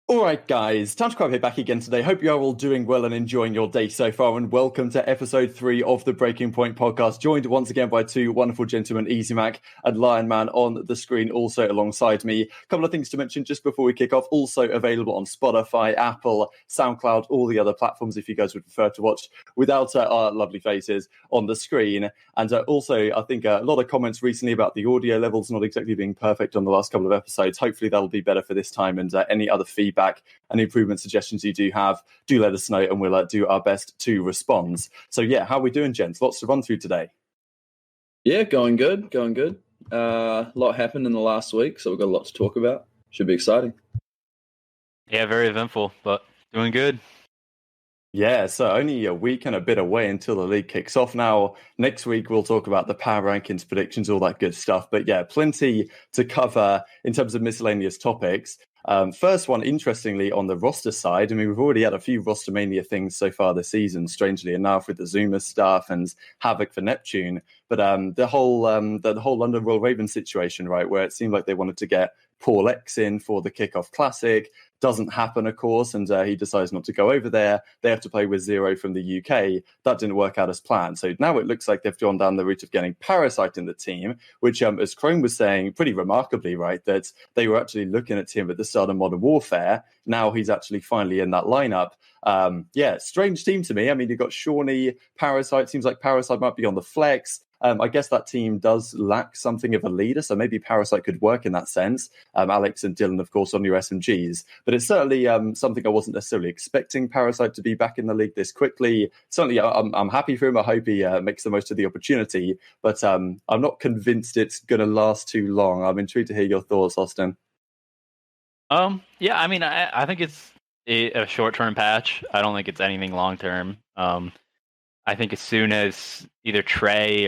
All right, guys, TacticalRab here back again today. Hope you are all doing well and enjoying your day so far, and welcome to episode 3 of the Breaking Point podcast, joined once again by two wonderful gentlemen, EasyMac and Lionman, on the screen also alongside me. A couple of things to mention just before we kick off, also available on Spotify, Apple, SoundCloud, all the other platforms if you guys would prefer to watch without our lovely faces on the screen. And also, I think a lot of comments recently about the audio levels not exactly being perfect on the last couple of episodes. Hopefully that'll be better for this time, and any other feedback and improvement suggestions you do have, do let us know and we'll do our best to respond. So yeah, how are we doing, gents? Lots to run through today. Yeah, going good. A lot happened in the last week, so we've got a lot to talk about. Should be exciting. Yeah, very eventful, but doing good. Yeah, so only a week and a bit away until the league kicks off now. Next week, we'll talk about the power rankings, predictions, all that good stuff. But yeah, plenty to cover in terms of miscellaneous topics. First one, interestingly, on the roster side, I mean, we've already had a few rostermania things so far this season, strangely enough, with the Zuma stuff and Havoc for Neptune. But the whole London Royal Ravens situation, right, where it seemed like they wanted to get Paul X in for the kickoff classic, doesn't happen, of course, and he decides not to go over there. They have to play with Zero from the UK. That didn't work out as planned. So now it looks like they've gone down the route of getting Parasite in the team, which, as Chrome was saying pretty remarkably, right, that they were actually looking at him at the start of Modern Warfare. Now he's actually finally in that lineup. Yeah, strange team to me. I mean, you've got Shawnee, Parasite. Seems like Parasite might be on the flex. I guess that team does lack something of a leader, so maybe Parasite could work in that sense. Alex and Dylan, of course, on your SMGs. But it's certainly something I wasn't necessarily expecting Parasite to be back in the league this quickly. Certainly, I'm happy for him. I hope he makes the most of the opportunity. But I'm not convinced it's going to last too long. I'm intrigued to hear your thoughts, Austin. Yeah, I mean, I think it's a short-term patch. I don't think it's anything long-term. I think as soon as either Trey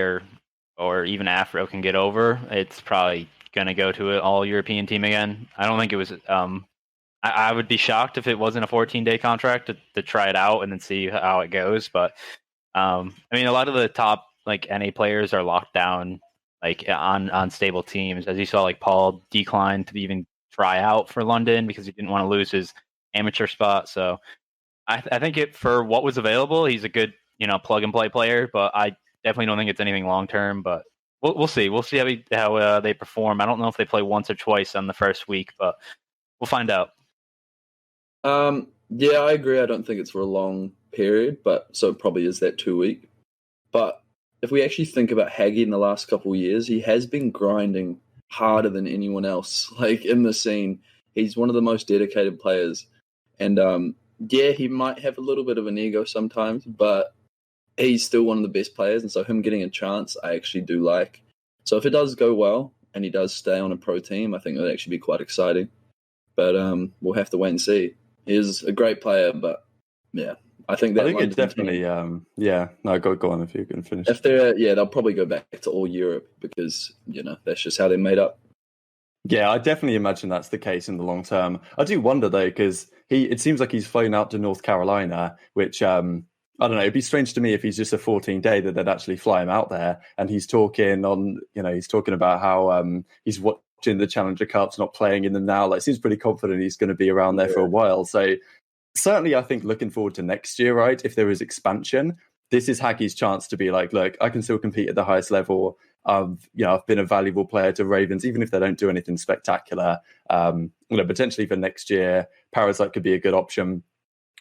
or even Afro can get over, it's probably going to go to an all-European team again. I don't think it was... I would be shocked if it wasn't a 14-day contract to try it out and then see how it goes. But, I mean, a lot of the top NA players are locked down on stable teams. As you saw, Paul declined to even try out for London because he didn't want to lose his amateur spot. So I think for what was available, he's a good plug and play player, but I definitely don't think it's anything long term. But we'll see. We'll see how they perform. I don't know if they play once or twice on the first week, but we'll find out. Yeah, I agree. I don't think it's for a long period, but so it probably is that 2 week. But if we actually think about Haggy in the last couple of years, he has been grinding harder than anyone else. In the scene, he's one of the most dedicated players, and yeah, he might have a little bit of an ego sometimes, but he's still one of the best players, and so him getting a chance, I actually do like. So if it does go well, and he does stay on a pro team, I think that would actually be quite exciting. But we'll have to wait and see. He is a great player, but yeah, I think it's definitely, yeah. No, go on if you can finish. If they'll probably go back to all Europe because, that's just how they're made up. Yeah, I definitely imagine that's the case in the long term. I do wonder, though, because it seems like he's flown out to North Carolina, which, I don't know, it'd be strange to me if he's just a 14-day that they'd actually fly him out there. And he's talking about how he's watching the Challenger Cups, not playing in them now. Seems pretty confident he's going to be around there for a while. So certainly, I think looking forward to next year, right? If there is expansion, this is Haggy's chance to be look, I can still compete at the highest level. I've been a valuable player to Ravens, even if they don't do anything spectacular. Potentially for next year, Parasite could be a good option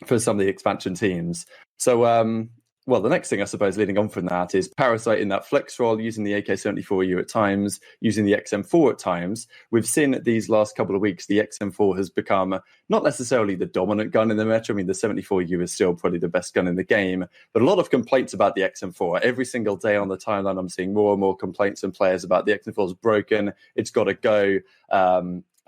for some of the expansion teams. So, the next thing I suppose leading on from that is Parasite in that flex role, using the AK-74U at times, using the XM4 at times. We've seen these last couple of weeks, the XM4 has become not necessarily the dominant gun in the meta. I mean, the 74U is still probably the best gun in the game, but a lot of complaints about the XM4. Every single day on the timeline, I'm seeing more and more complaints from players about the XM4 is broken, it's got to go.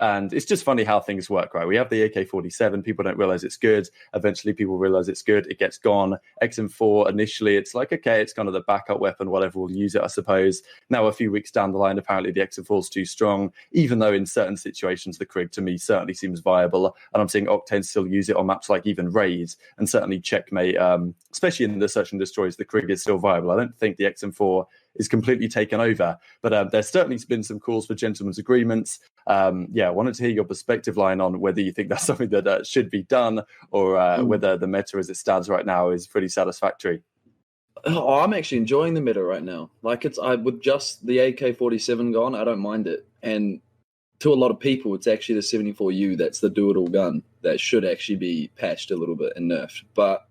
And it's just funny how things work, right? We have the AK-47. People don't realize it's good. Eventually, people realize it's good. It gets gone. XM4, initially, it's okay, it's kind of the backup weapon, whatever, we'll use it, I suppose. Now, a few weeks down the line, apparently the XM4 is too strong, even though in certain situations, the Krig, to me, certainly seems viable. And I'm seeing Octane still use it on maps like even Raids, and certainly Checkmate, especially in the Search and Destroys, the Krig is still viable. I don't think the XM4 is completely taken over. But there's certainly been some calls for gentlemen's agreements. I wanted to hear your perspective, Lion, on whether you think that's something that should be done, or whether the meta as it stands right now is pretty satisfactory. Oh, I'm actually enjoying the meta right now. Like with just the AK-47 gone, I don't mind it. And to a lot of people, it's actually the 74U that's the do-it-all gun that should actually be patched a little bit and nerfed. But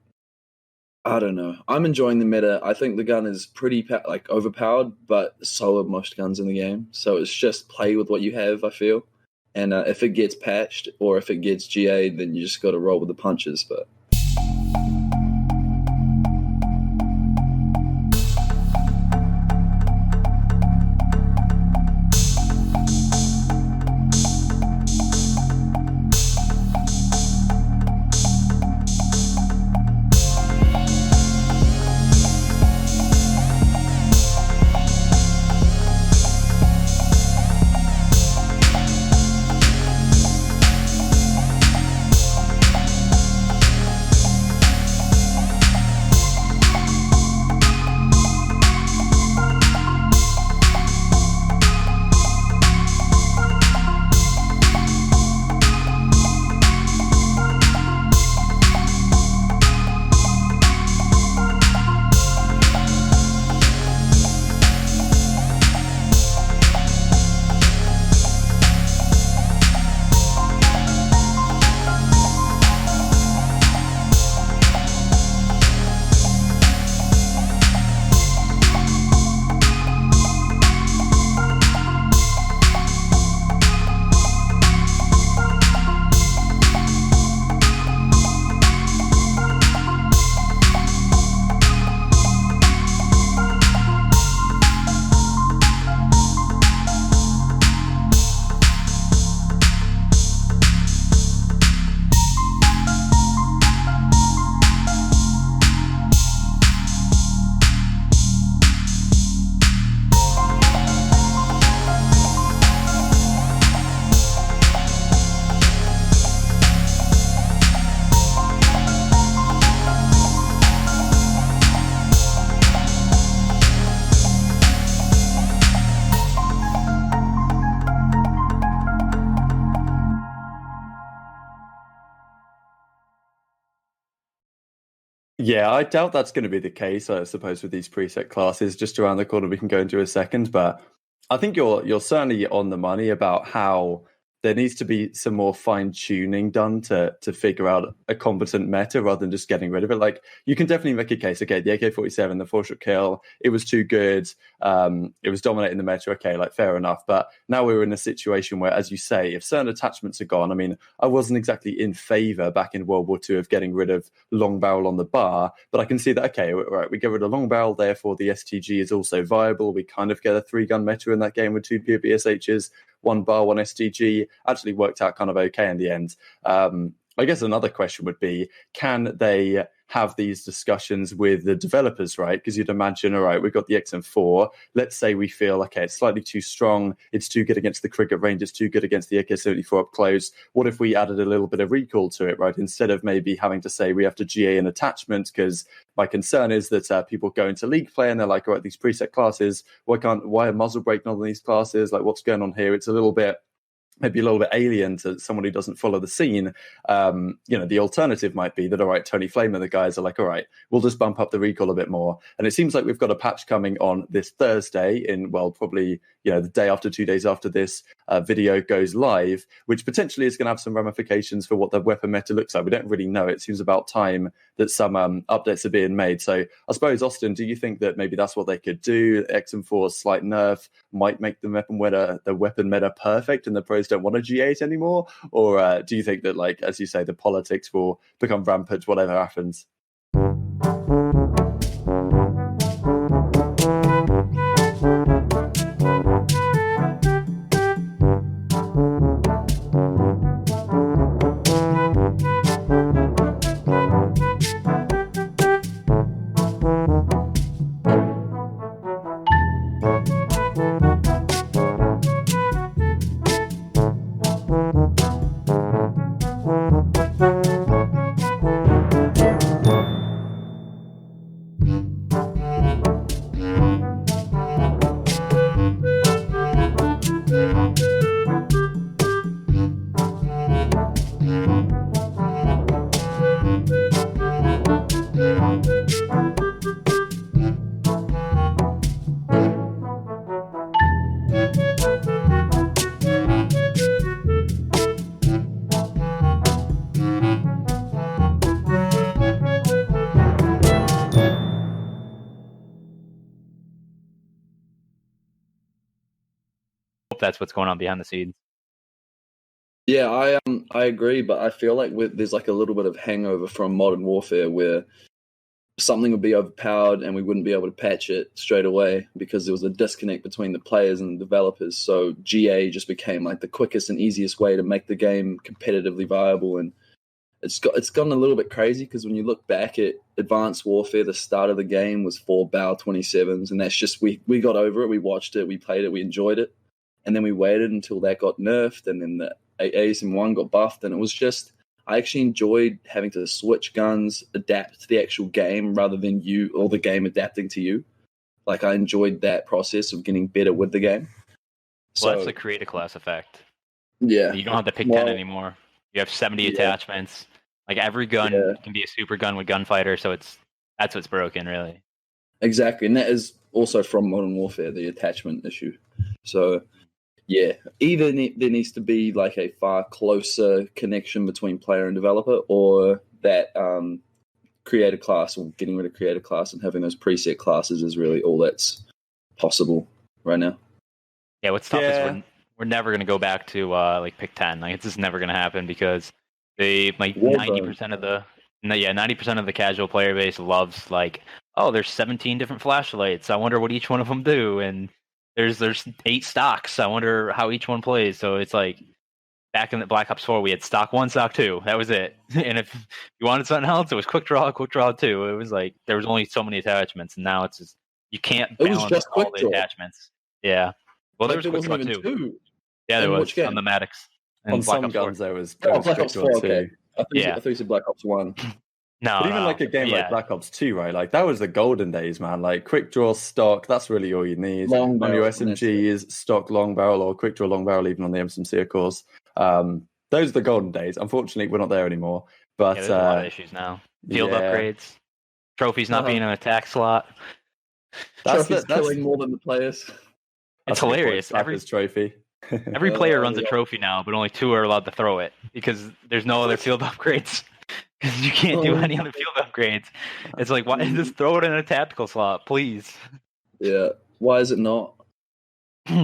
I don't know. I'm enjoying the meta. I think the gun is pretty overpowered, but so are most guns in the game. So it's just play with what you have, I feel. And if it gets patched or if it gets GA'd, then you just got to roll with the punches. But Yeah, I doubt that's going to be the case, I suppose, with these preset classes. Just around the corner, we can go into a second. But I think you're certainly on the money about how there needs to be some more fine-tuning done to figure out a competent meta rather than just getting rid of it. Like, you can definitely make a case, okay, the AK-47, the 4-shot kill, it was too good. It was dominating the meta, okay, like, fair enough. But now we're in a situation where, as you say, if certain attachments are gone, I mean, I wasn't exactly in favor back in World War II of getting rid of long barrel on the bar, but I can see that, okay, right, we get rid of long barrel, therefore the STG is also viable. We kind of get a 3-gun meta in that game with 2 pure BSHs. 1 bar, 1 STG, actually worked out kind of okay in the end. I guess another question would be, can they have these discussions with the developers, right? Because you'd imagine, all right, we've got the XM4. Let's say we feel, okay, it's slightly too strong. It's too good against the cricket range. It's too good against the AK-74 up close. What if we added a little bit of recall to it, right? Instead of maybe having to say we have to GA an attachment, because my concern is that people go into League play and they're like, all right, these preset classes, why are muzzle brake not on these classes? Like, what's going on here? It's maybe a little bit alien to someone who doesn't follow the scene. The alternative might be that, all right, Tony Flame and the guys are like, all right, we'll just bump up the recall a bit more. And it seems like we've got a patch coming on this Thursday probably, the day after, 2 days after this video goes live, which potentially is going to have some ramifications for what the weapon meta looks like. We don't really know. It seems about time that some updates are being made. So I suppose, Austin, do you think that maybe that's what they could do? XM4's slight nerf might make the weapon meta perfect and the pros don't want to G8 anymore? Or do you think that, like, as you say, the politics will become rampant whatever happens? that's what's going on behind the scenes. Yeah, I agree, but I feel like there's like a little bit of hangover from Modern Warfare where something would be overpowered and we wouldn't be able to patch it straight away because there was a disconnect between the players and the developers. So GA just became like the quickest and easiest way to make the game competitively viable, and it's gotten a little bit crazy because when you look back at Advanced Warfare, the start of the game was 4 BAL 27s, and that's just we got over it, we watched it, we played it, we enjoyed it, and then we waited until that got nerfed, and then the ASM1 got buffed, and it was just I actually enjoyed having to switch guns, adapt to the actual game rather than you or the game adapting to you. Like I enjoyed that process of getting better with the game. Well, that's the create a class effect. Yeah, You don't have to pick 10 anymore. You have 70 attachments. Like every gun can be a super gun with gunfighter, so that's what's broken, really. Exactly, and that is also from Modern Warfare, the attachment issue. So, yeah, either there needs to be like a far closer connection between player and developer, or that creator class, or getting rid of creator class and having those preset classes is really all that's possible right now. Yeah, what's tough is we're never going to go back to like pick 10. Like it's just never going to happen because they like 90% of the 90% of the casual player base loves like, oh, there's 17 different flashlights. I wonder what each one of them do, and there's 8 stocks. I wonder how each one plays. So it's like back in the Black Ops 4, we had stock 1, stock 2. That was it. And if you wanted something else, it was quick draw 2. It was like there was only so many attachments, and now it's just you can't balance all the attachments. Yeah. Well, there was quick draw 2. Yeah, there was on the Maddox. On some guns, there was Black Ops 4, okay. I thought you said Black Ops 1. No, but even like a game like Black Ops 2, right? Like that was the golden days, man. Like quick draw stock, that's really all you need. On your SMGs, stock long barrel or quick draw long barrel, even on the M7C, of course. Those are the golden days. Unfortunately, we're not there anymore. But there's a lot of issues now. Field upgrades, trophies not being an attack slot. That's killing more than the players. It's hilarious. Every trophy. Every player runs a trophy now, but only 2 are allowed to throw it because there's no other field upgrades. Because you can't do any other field upgrades. It's like, why just throw it in a tactical slot, please? Yeah. Why is it not?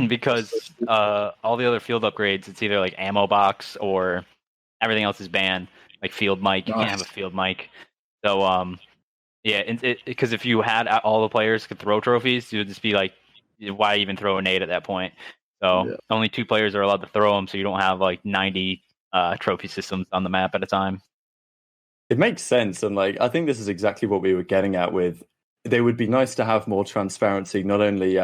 Because all the other field upgrades, it's either like ammo box or everything else is banned. Like field mic, you can't have a field mic. So, because if you had all the players could throw trophies, it would just be like, why even throw a nade at that point? So only 2 players are allowed to throw them, so you don't have like 90 trophy systems on the map at a time. It makes sense, and like I think this is exactly what we were getting at with. They would be nice to have more transparency, not only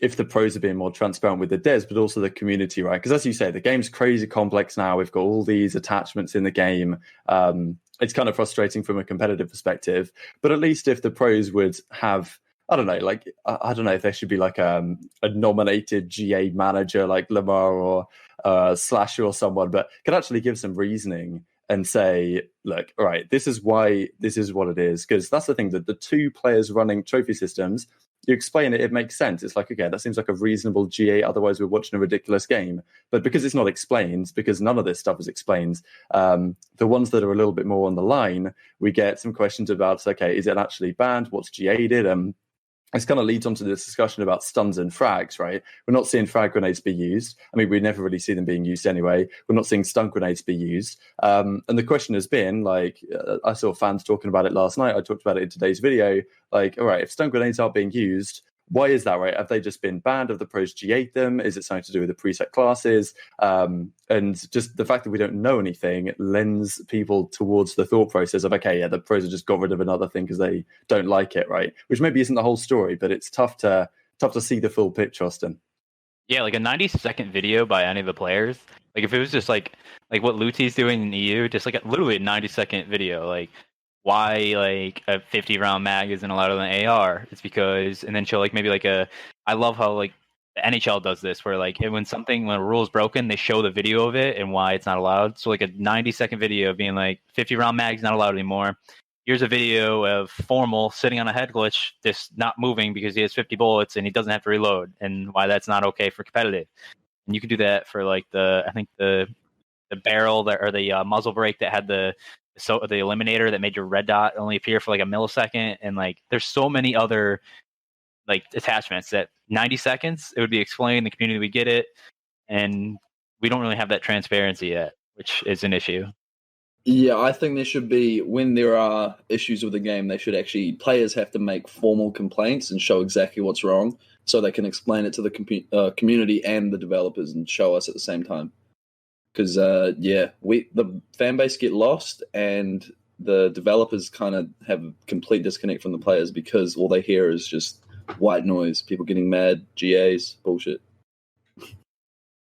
if the pros are being more transparent with the devs, but also the community, right? Because as you say, the game's crazy complex now. We've got all these attachments in the game. It's kind of frustrating from a competitive perspective, but at least if the pros would have, I don't know, like I don't know if there should be like a nominated GA manager like Lamar or Slasher or someone, but could actually give some reasoning and say, look, all right, this is why this is what it is. Because that's the thing, that the 2 players running trophy systems, you explain it, it makes sense. It's like, okay, that seems like a reasonable GA. Otherwise, we're watching a ridiculous game. But because it's not explained, because none of this stuff is explained, the ones that are a little bit more on the line, we get some questions about, okay, is it actually banned? What's GA did? This kind of leads on to this discussion about stuns and frags, right? We're not seeing frag grenades be used. I mean, we never really see them being used anyway. We're not seeing stun grenades be used. And the question has been, like, I saw fans talking about it last night. I talked about it in today's video. Like, all right, if stun grenades aren't being used, why is that, right? Have they just been banned? Have the pros GA'd them? Is it something to do with the preset classes? And just the fact that we don't know anything lends people towards the thought process of, okay, yeah, the pros have just got rid of another thing because they don't like it, right? Which maybe isn't the whole story, but it's tough to see the full picture, Austin. Yeah, like a 90-second video by any of the players. Like if it was just like what Luti's doing in EU, just like literally a 90-second video, like why like a 50-round mag isn't allowed on the AR. It's because, and then show like maybe like I love how like the NHL does this, where like when a rule is broken, they show the video of it and why it's not allowed. So like a 90-second video being like 50-round mag's not allowed anymore. Here's a video of Formal sitting on a head glitch, just not moving because he has 50 bullets and he doesn't have to reload, and why that's not okay for competitive. And you can do that for like the barrel that, or the muzzle brake that had the eliminator that made your red dot only appear for like a millisecond, and like there's so many other like attachments that 90 seconds it would be explained, the community would get it, and we don't really have that transparency yet, which is an issue. Yeah, I think there should be, when there are issues with the game, players have to make formal complaints and show exactly what's wrong so they can explain it to the community and the developers and show us at the same time. Because, the fan base get lost and the developers kind of have a complete disconnect from the players because all they hear is just white noise, people getting mad, GAs, bullshit.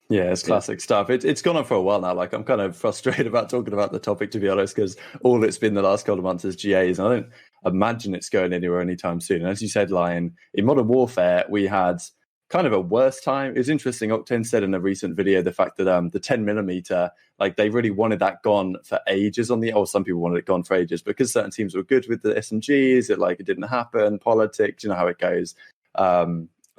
Yeah, it's classic stuff. It's gone on for a while now. Like, I'm kind of frustrated about talking about the topic, to be honest, because all it's been the last couple of months is GAs, and I don't imagine it's going anywhere anytime soon. And as you said, Lion, in Modern Warfare, we had kind of a worse time. It was interesting. Octane said in a recent video the fact that the 10mm, like, they really wanted that gone for ages some people wanted it gone for ages because certain teams were good with the SMGs. It didn't happen. Politics, you know how it goes.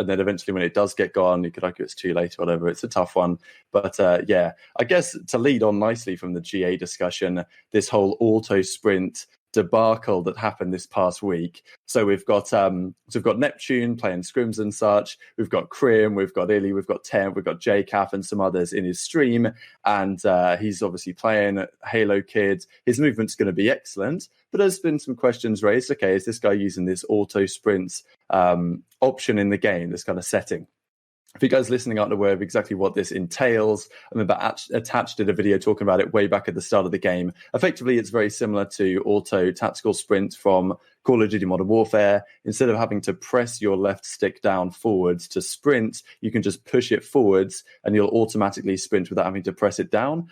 And then eventually when it does get gone, you could argue it's too late or whatever. It's a tough one. But I guess to lead on nicely from the GA discussion, this whole auto sprint debacle that happened this past week. So we've got Neptune playing scrims and such. We've got Crim, we've got Illy, we've got Temp, we've got JCap and some others in his stream. And he's obviously playing Halo Kid. His movement's going to be excellent. But there's been some questions raised. Okay, is this guy using this auto sprint option in the game, this kind of setting? If you guys listening aren't aware of exactly what this entails, I remember attached did a video talking about it way back at the start of the game. Effectively, it's very similar to auto tactical sprint from Call of Duty Modern Warfare. Instead of having to press your left stick down forwards to sprint, you can just push it forwards and you'll automatically sprint without having to press it down.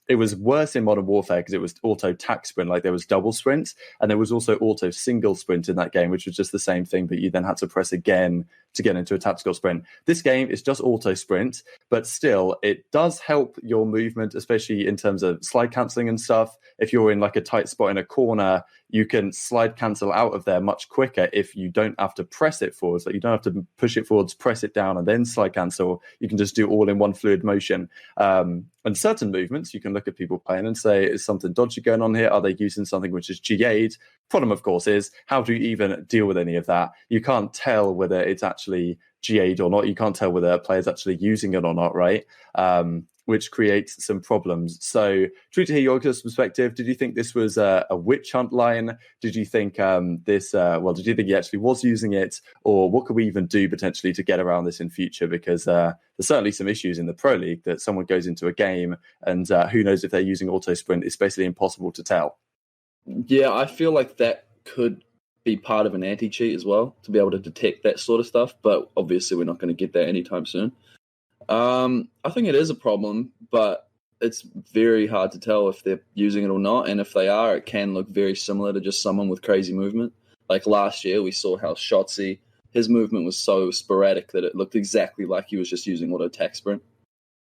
It was worse in Modern Warfare because it was auto tac sprint, like there was double sprint, and there was also auto single sprint in that game, which was just the same thing, but you then had to press again to get into a tactical sprint. This game is just auto sprint, but still it does help your movement, especially in terms of slide cancelling and stuff. If you're in like a tight spot in a corner, you can slide cancel out of there much quicker if you don't have to press it forwards. Like, you don't have to push it forwards, press it down, and then slide cancel. You can just do all in one fluid motion. And certain movements, you can look at people playing and say, is something dodgy going on here? Are they using something which is GA'd? Problem, of course, is how do you even deal with any of that? You can't tell whether it's actually GA'd or not. You can't tell whether a player's actually using it or not, right? Which creates some problems. So, true to hear your perspective, did you think this was a witch hunt line? Did you think did you think he actually was using it? Or what could we even do potentially to get around this in future? Because there's certainly some issues in the Pro League that someone goes into a game and who knows if they're using auto sprint. It's basically impossible to tell. Yeah, I feel like that could be part of an anti-cheat as well, to be able to detect that sort of stuff. But obviously we're not going to get that anytime soon. I think it is a problem, but it's very hard to tell if they're using it or not. And if they are, it can look very similar to just someone with crazy movement. Like last year, we saw how Shotzzy, his movement was so sporadic that it looked exactly like he was just using auto tac sprint.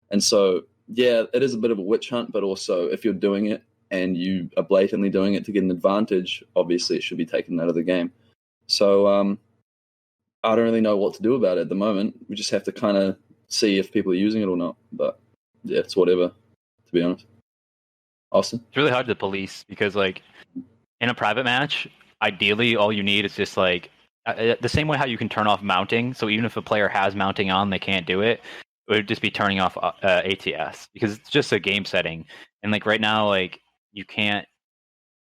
And so, yeah, it is a bit of a witch hunt, but also if you're doing it and you are blatantly doing it to get an advantage, obviously it should be taken out of the game. So I don't really know what to do about it at the moment. We just have to kind of see if people are using it or not. But yeah, it's whatever, to be honest. Austin? It's really hard to police because, like, in a private match, ideally all you need is just like the same way how you can turn off mounting. So even if a player has mounting on, they can't do it. It would just be turning off ATS because it's just a game setting. And like right now, like you can't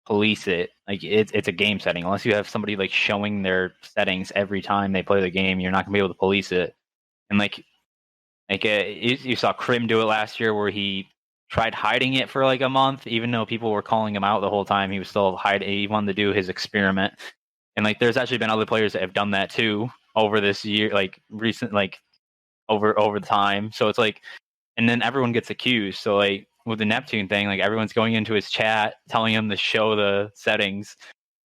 police it. Like it's a game setting. Unless you have somebody like showing their settings every time they play the game, you're not gonna be able to police it. And you saw Crim do it last year where he tried hiding it for like a month, even though people were calling him out the whole time. He was still hiding. He wanted to do his experiment. And like, there's actually been other players that have done that too over this year, like recent, like over the time. So it's like, and then everyone gets accused. So like with the Neptune thing, like everyone's going into his chat, telling him to show the settings.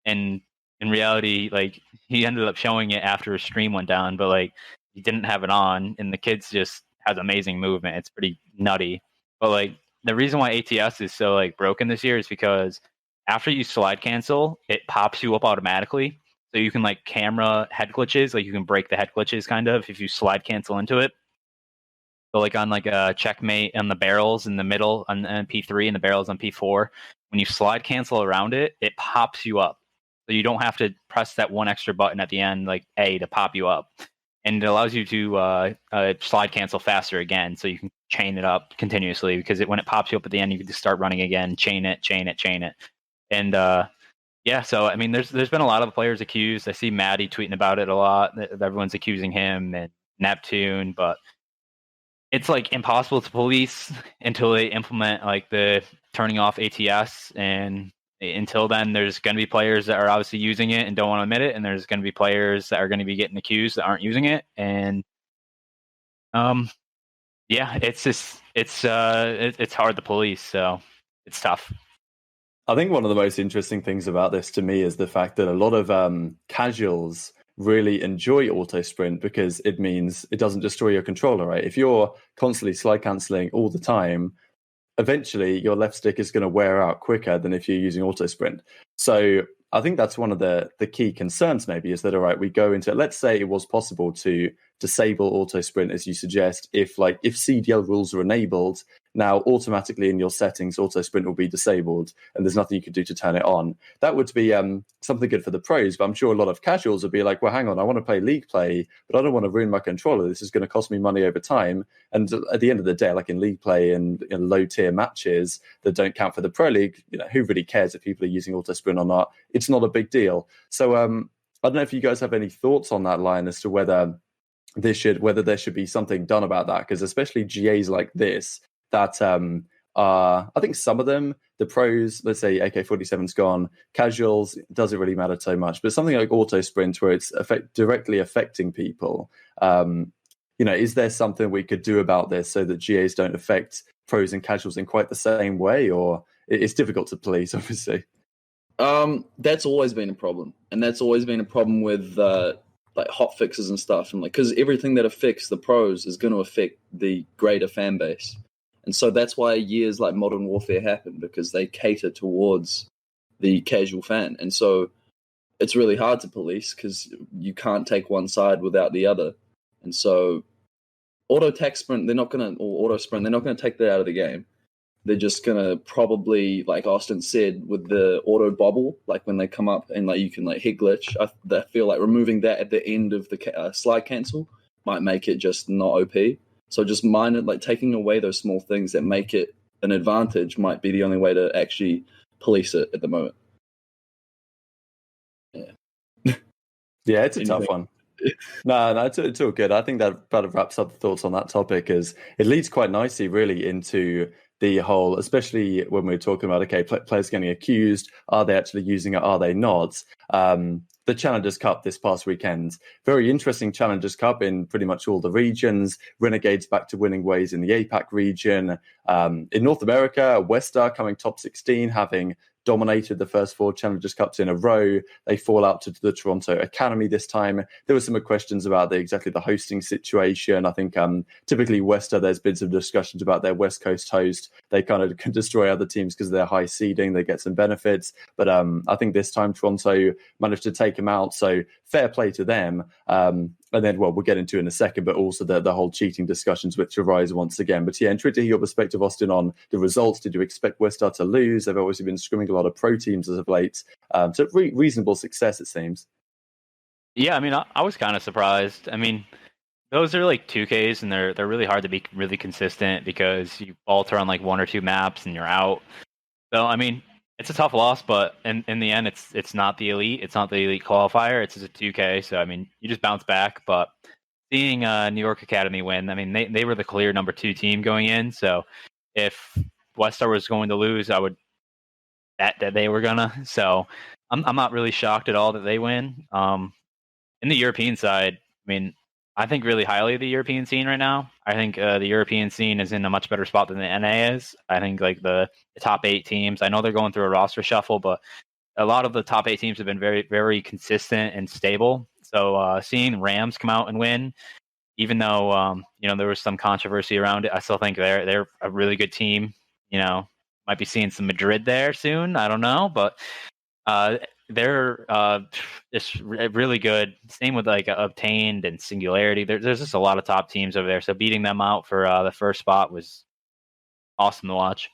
And in reality, like he ended up showing it after his stream went down, but like he didn't have it on. And the kid's just has amazing movement. It's pretty nutty. But like the reason why ATS is so like broken this year is because after you slide cancel, it pops you up automatically. So you can like camera head glitches, like you can break the head glitches kind of if you slide cancel into it. So like on like a checkmate on the barrels in the middle on P3 and the barrels on P4, when you slide cancel around it, it pops you up. So you don't have to press that one extra button at the end, like A, to pop you up. and it allows you to slide cancel faster again, so you can chain it up continuously, because when it pops you up at the end, you can just start running again, chain it, and yeah. So I mean, there's been a lot of players accused. I see Maddie tweeting about it a lot. Everyone's accusing him and Neptune, but it's like impossible to police until they implement like the turning off ATS, and until then there's going to be players that are obviously using it and don't want to admit it, and there's going to be players that are going to be getting accused that aren't using it. And yeah, it's just it's hard to police, so it's tough. I think one of the most interesting things about this to me is the fact that a lot of casuals really enjoy auto sprint because it means it doesn't destroy your controller, right? If you're constantly slide canceling all the time, eventually your left stick is going to wear out quicker than if you're using auto sprint. So I think that's one of the key concerns maybe, is that, all right, we go into, let's say it was possible to disable auto sprint as you suggest, if CDL rules are enabled, now automatically in your settings auto sprint will be disabled and there's nothing you can do to turn it on. That would be something good for the pros, but I'm sure a lot of casuals would be like, well, hang on, I want to play league play, but I don't want to ruin my controller. This is going to cost me money over time. And at the end of the day, like in league play and in low tier matches that don't count for the pro league, who really cares if people are using auto sprint or not? It's not a big deal. So I don't know if you guys have any thoughts on that line as to whether there should be something done about that, because especially GAs like this that I think some of them, the pros, let's say AK-47's gone, casuals, doesn't really matter so much, but something like auto sprint where it's directly affecting people, is there something we could do about this so that GAs don't affect pros and casuals in quite the same way? Or it's difficult to police, obviously. That's always been a problem, and that's always been a problem with like hot fixes and stuff, and because everything that affects the pros is going to affect the greater fan base. And so that's why years like Modern Warfare happen, because they cater towards the casual fan. And so it's really hard to police because you can't take one side without the other. And so auto sprint, they're not going to take that out of the game. They're just going to probably, like Austin said, with the auto bobble, like when they come up and like you can like hit glitch, I feel like removing that at the end of the slide cancel might make it just not OP. So just taking away those small things that make it an advantage might be the only way to actually police it at the moment. Yeah. Yeah, it's a tough one. No, it's all good. I think that wraps up the thoughts on that topic, as it leads quite nicely really into the whole, especially when we're talking about, okay, players getting accused, are they actually using it, are they not? The Challengers Cup this past weekend, very interesting Challengers Cup in pretty much all the regions. Renegades back to winning ways in the APAC region. In North America, WestR coming top 16, having dominated the first 4 Challengers Cups in a row. They fall out to the Toronto Academy this time. There were some questions about exactly the hosting situation. I think typically WestR, there's been some discussions about their West Coast host. They kind of can destroy other teams because of their high seeding. They get some benefits. But I think this time Toronto managed to take them out. So fair play to them. And then, well, we'll get into it in a second, but also the whole cheating discussions which arise once again. But yeah, intrigued to hear your perspective, Austin, on the results. Did you expect WestR to lose? They've obviously been scrimming a lot of pro teams as of late. So reasonable success, it seems. Yeah, I mean, I was kind of surprised. I mean, those are like 2Ks, and they're really hard to be really consistent because you alter on like 1 or 2 maps and you're out. So, I mean, it's a tough loss, but in the end, it's not the elite. It's not the elite qualifier. It's just a 2K. So, I mean, you just bounce back. But seeing New York Academy win, I mean, they were the clear number 2 team going in. So, if WestR was going to lose, I would bet that they were gonna. So, I'm not really shocked at all that they win. In the European side, I mean, I think really highly of the European scene right now. I think the European scene is in a much better spot than the NA is. I think like the top 8 teams, I know they're going through a roster shuffle, but a lot of the top 8 teams have been very, very consistent and stable. So seeing Rams come out and win, even though there was some controversy around it, I still think they're a really good team. Might be seeing some Madrid there soon. I don't know, but they're just really good. Same with like Obtained and Singularity. There's just a lot of top teams over there. So beating them out for the first spot was awesome to watch.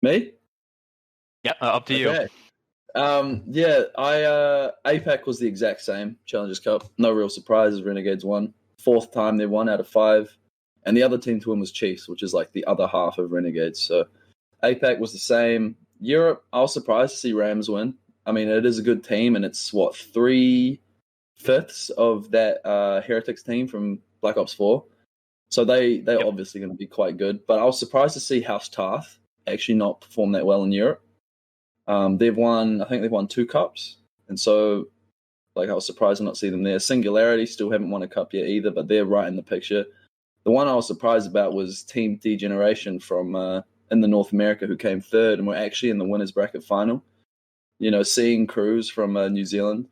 Me? Yeah, up to you. Yeah, APAC was the exact same Challengers Cup. No real surprises. Renegades won. 4th time they won out of 5, and the other team to win was Chiefs, which is like the other half of Renegades. So APAC was the same. Europe, I was surprised to see Rams win. I mean, it is a good team, and it's what 3/5 of that Heretics team from Black Ops 4. So they're obviously going to be quite good. But I was surprised to see House Tarth actually not perform that well in Europe. I think they've won 2 cups, and so like I was surprised to not see them there. Singularity still haven't won a cup yet either, but they're right in the picture. The one I was surprised about was Team Degeneration from in the North America, who came 3rd and were actually in the winners bracket final. You know, seeing Cruz from New Zealand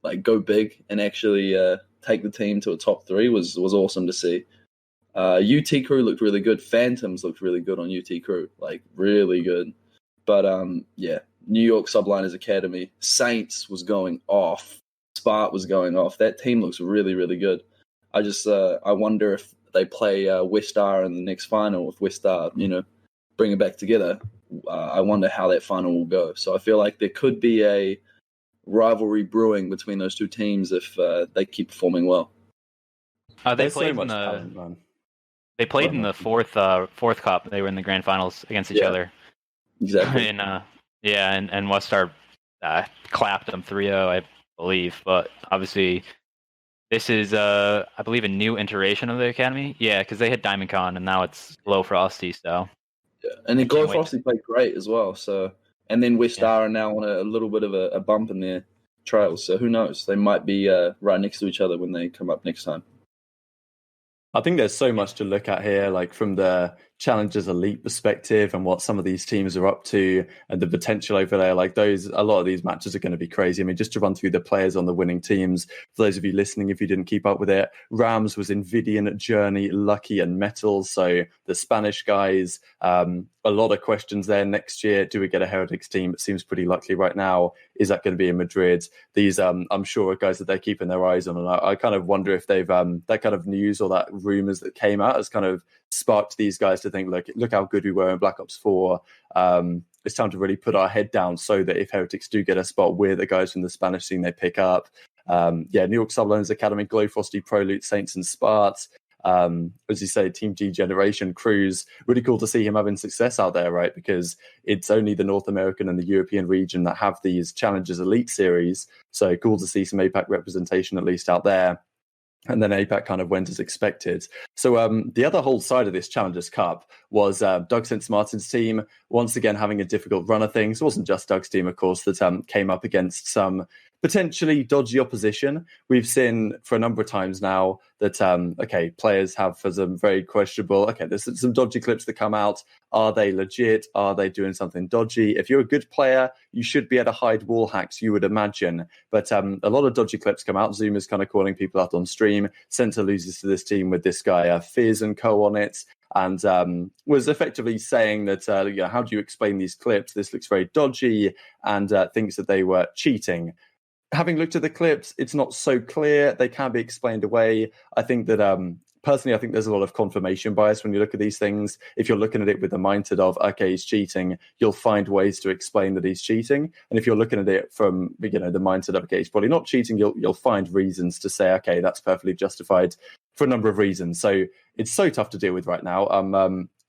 like go big and actually take the team to a top 3 was awesome to see. UT Crew looked really good. Phantoms looked really good on UT Crew, like really good. But yeah, New York Subliners Academy, Saints was going off. Spart was going off. That team looks really, really good. I wonder if they play WestR in the next final. If WestR, bring it back together, I wonder how that final will go. So I feel like there could be a rivalry brewing between those two teams if they keep performing well. They played in the They played in the fourth cup. They were in the grand finals against each other. Exactly. And and WestR clapped them 3-0, I believe. But obviously, this is I believe a new iteration of the academy. Yeah, because they had Diamond Con and now it's Glow Frosty. So yeah, and then Glow Frosty played great as well. So and then WestR are now on a little bit of a bump in their trails. So who knows? They might be right next to each other when they come up next time. I think there's so much to look at here, like from the Challengers Elite perspective and what some of these teams are up to and the potential over there. Like a lot of these matches are going to be crazy. I mean, just to run through the players on the winning teams, for those of you listening, if you didn't keep up with it, Rams was Invidian, Journey, Lucky, and Metal. So the Spanish guys, a lot of questions there next year. Do we get a Heretics team? It seems pretty likely right now. Is that going to be in Madrid? These, I'm sure, are guys that they're keeping their eyes on. And I kind of wonder if they've, that kind of news or that rumors that came out has kind of sparked these guys to think, look how good we were in Black Ops 4. It's time to really put our head down so that if Heretics do get a spot, we're the guys from the Spanish scene they pick up. New York Subliners Academy, Glow Frosty, Prolute, Saints, and Sparts. As you say, Team Degeneration, Cruz, really cool to see him having success out there, right? Because it's only the North American and the European region that have these Challengers Elite series. So cool to see some APAC representation at least out there. And then APAC kind of went as expected. So the other whole side of this Challengers Cup was Doug St. Martin's team, once again having a difficult run of things. It wasn't just Doug's team, of course, that came up against some potentially dodgy opposition. We've seen for a number of times now that, players have some very questionable, there's some dodgy clips that come out. Are they legit? Are they doing something dodgy? If you're a good player, you should be able to hide wall hacks, you would imagine. But a lot of dodgy clips come out. Zoom is kind of calling people out on stream. Censor loses to this team with this guy, Fizz and Co on it. And was effectively saying that, how do you explain these clips? This looks very dodgy, and thinks that they were cheating. Having looked at the clips, it's not so clear. They can be explained away. I think that, personally, I think there's a lot of confirmation bias when you look at these things. If you're looking at it with the mindset of, okay, he's cheating, you'll find ways to explain that he's cheating. And if you're looking at it from, the mindset of, okay, he's probably not cheating, you'll find reasons to say, okay, that's perfectly justified for a number of reasons. So it's so tough to deal with right now.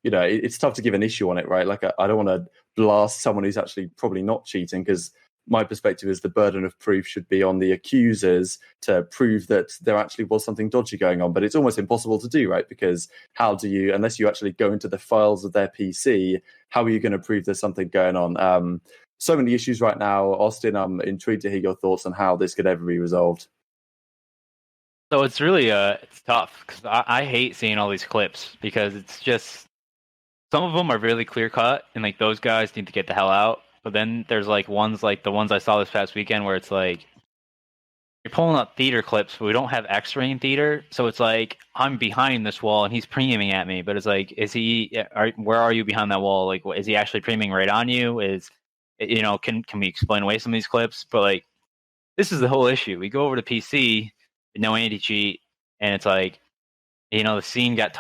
It's tough to give an issue on it, right? Like, I don't want to blast someone who's actually probably not cheating, because my perspective is the burden of proof should be on the accusers to prove that there actually was something dodgy going on. But it's almost impossible to do, right? Because how do you, unless you actually go into the files of their PC, how are you going to prove there's something going on? So many issues right now. Austin, I'm intrigued to hear your thoughts on how this could ever be resolved. So it's really it's tough, because I hate seeing all these clips, because it's just, some of them are really clear cut and like those guys need to get the hell out. But then there's ones like the ones I saw this past weekend where it's like, you're pulling up theater clips, but we don't have X-ray in theater. So it's like, I'm behind this wall and he's premiuming at me. But it's like, where are you behind that wall? Like, is he actually premiuming right on you? Can we explain away some of these clips? But like, this is the whole issue. We go over to PC, no anti-cheat, and it's like, the scene got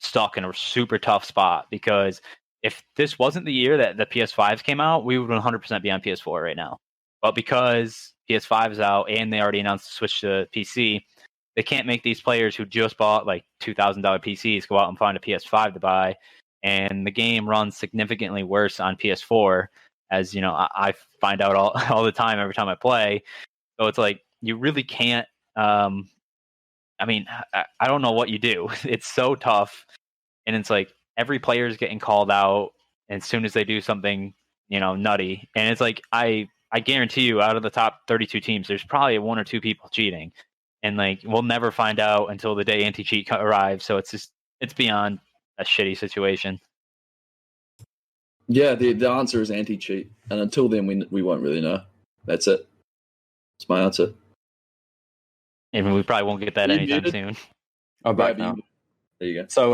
stuck in a super tough spot, because if this wasn't the year that the PS5s came out, we would 100% be on PS4 right now. But because PS5 is out and they already announced the switch to PC, they can't make these players who just bought like $2,000 PCs go out and find a PS5 to buy. And the game runs significantly worse on PS4, as you know, I find out all the time every time I play. So it's like you really can't. I mean, I don't know what you do. It's so tough, and it's like every player is getting called out as soon as they do something, nutty. And it's like I guarantee you, out of the top 32 teams, there's probably one or two people cheating, and like we'll never find out until the day anti-cheat arrives. So it's beyond a shitty situation. Yeah, the answer is anti-cheat, and until then, we won't really know. That's it. That's my answer. And we probably won't get that anytime soon. I'm back now. There you go. So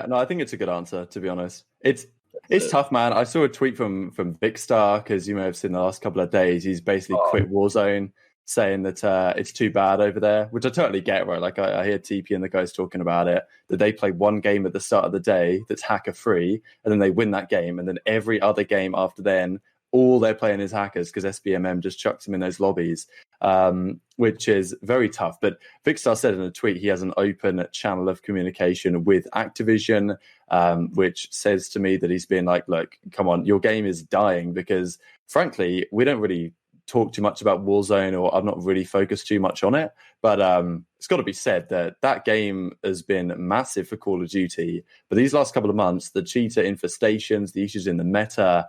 no, I think it's a good answer, to be honest. It's tough, man. I saw a tweet from VicStar, because you may have seen the last couple of days. He's basically quit Warzone, saying that it's too bad over there, which I totally get, right? Like I hear TP and the guys talking about it, that they play one game at the start of the day that's hacker free, and then they win that game, and then every other game after then, all they're playing is hackers because SBMM just chucks them in those lobbies, which is very tough. But VicStar said in a tweet he has an open channel of communication with Activision, which says to me that he's been like, look, come on, your game is dying, because frankly, we don't really talk too much about Warzone, or I'm not really focused too much on it. But it's got to be said that game has been massive for Call of Duty. But these last couple of months, the cheater infestations, the issues in the meta,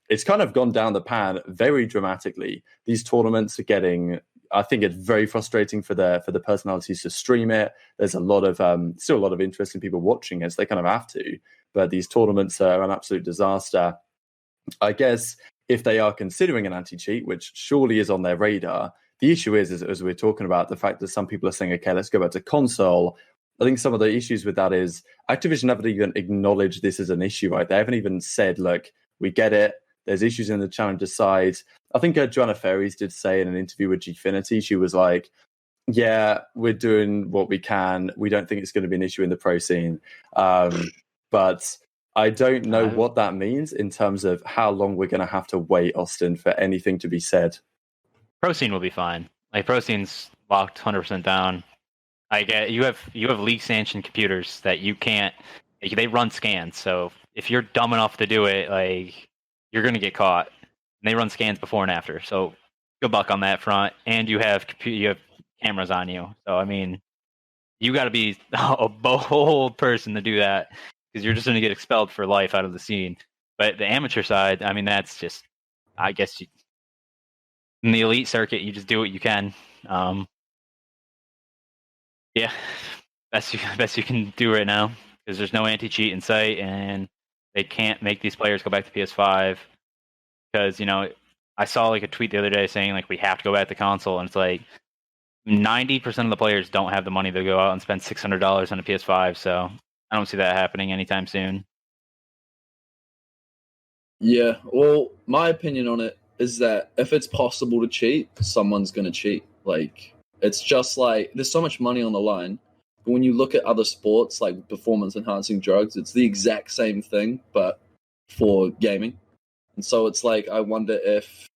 it's kind of gone down the pan very dramatically. These tournaments are getting, I think it's very frustrating for the personalities to stream it. There's a lot of still a lot of interest in people watching it, so they kind of have to. But these tournaments are an absolute disaster. I guess if they are considering an anti-cheat, which surely is on their radar, the issue is as we're talking about, the fact that some people are saying, okay, let's go back to console. I think some of the issues with that is Activision haven't even acknowledged this as an issue, right? They haven't even said, look, we get it. There's issues in the challenger side. I think Joanna Ferries did say in an interview with Gfinity, she was like, yeah, we're doing what we can. We don't think it's going to be an issue in the pro scene. But I don't know what that means in terms of how long we're going to have to wait, Austin, for anything to be said. Pro scene will be fine. Like pro scene's locked 100% down. I get you have league sanctioned computers that you can't. They run scans, so if you're dumb enough to do it, like you're going to get caught. And they run scans before and after, so good luck on that front. And you have cameras on you, so I mean, you got to be a bold person to do that, because you're just going to get expelled for life out of the scene. But the amateur side, I mean, that's just, I guess, in the elite circuit, you just do what you can. Yeah, best you can do right now, because there's no anti-cheat in sight, and they can't make these players go back to PS5. Because, I saw like a tweet the other day saying like we have to go back to console, and it's like 90% of the players don't have the money to go out and spend $600 on a PS5. So I don't see that happening anytime soon. Yeah, well, my opinion on it is that if it's possible to cheat, someone's going to cheat. Like, it's just like there's so much money on the line. But when you look at other sports like performance-enhancing drugs, it's the exact same thing, but for gaming. And so it's like, I wonder if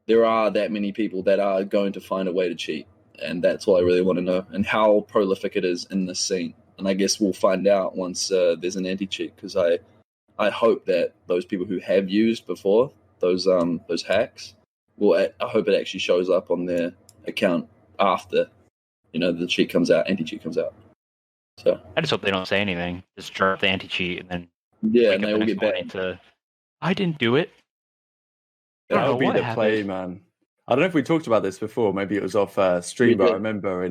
there are that many people that are going to find a way to cheat. And that's what I really want to know, and how prolific it is in this scene. And I guess we'll find out once there's an anti-cheat, because I hope that those people who have used before those hacks, I hope it actually shows up on their account after, the cheat comes out, anti-cheat comes out. So I just hope they don't say anything. Just drop the anti-cheat and then and they will get back. I didn't do it. That would be the play, man. I don't know if we talked about this before. Maybe it was off stream, but I remember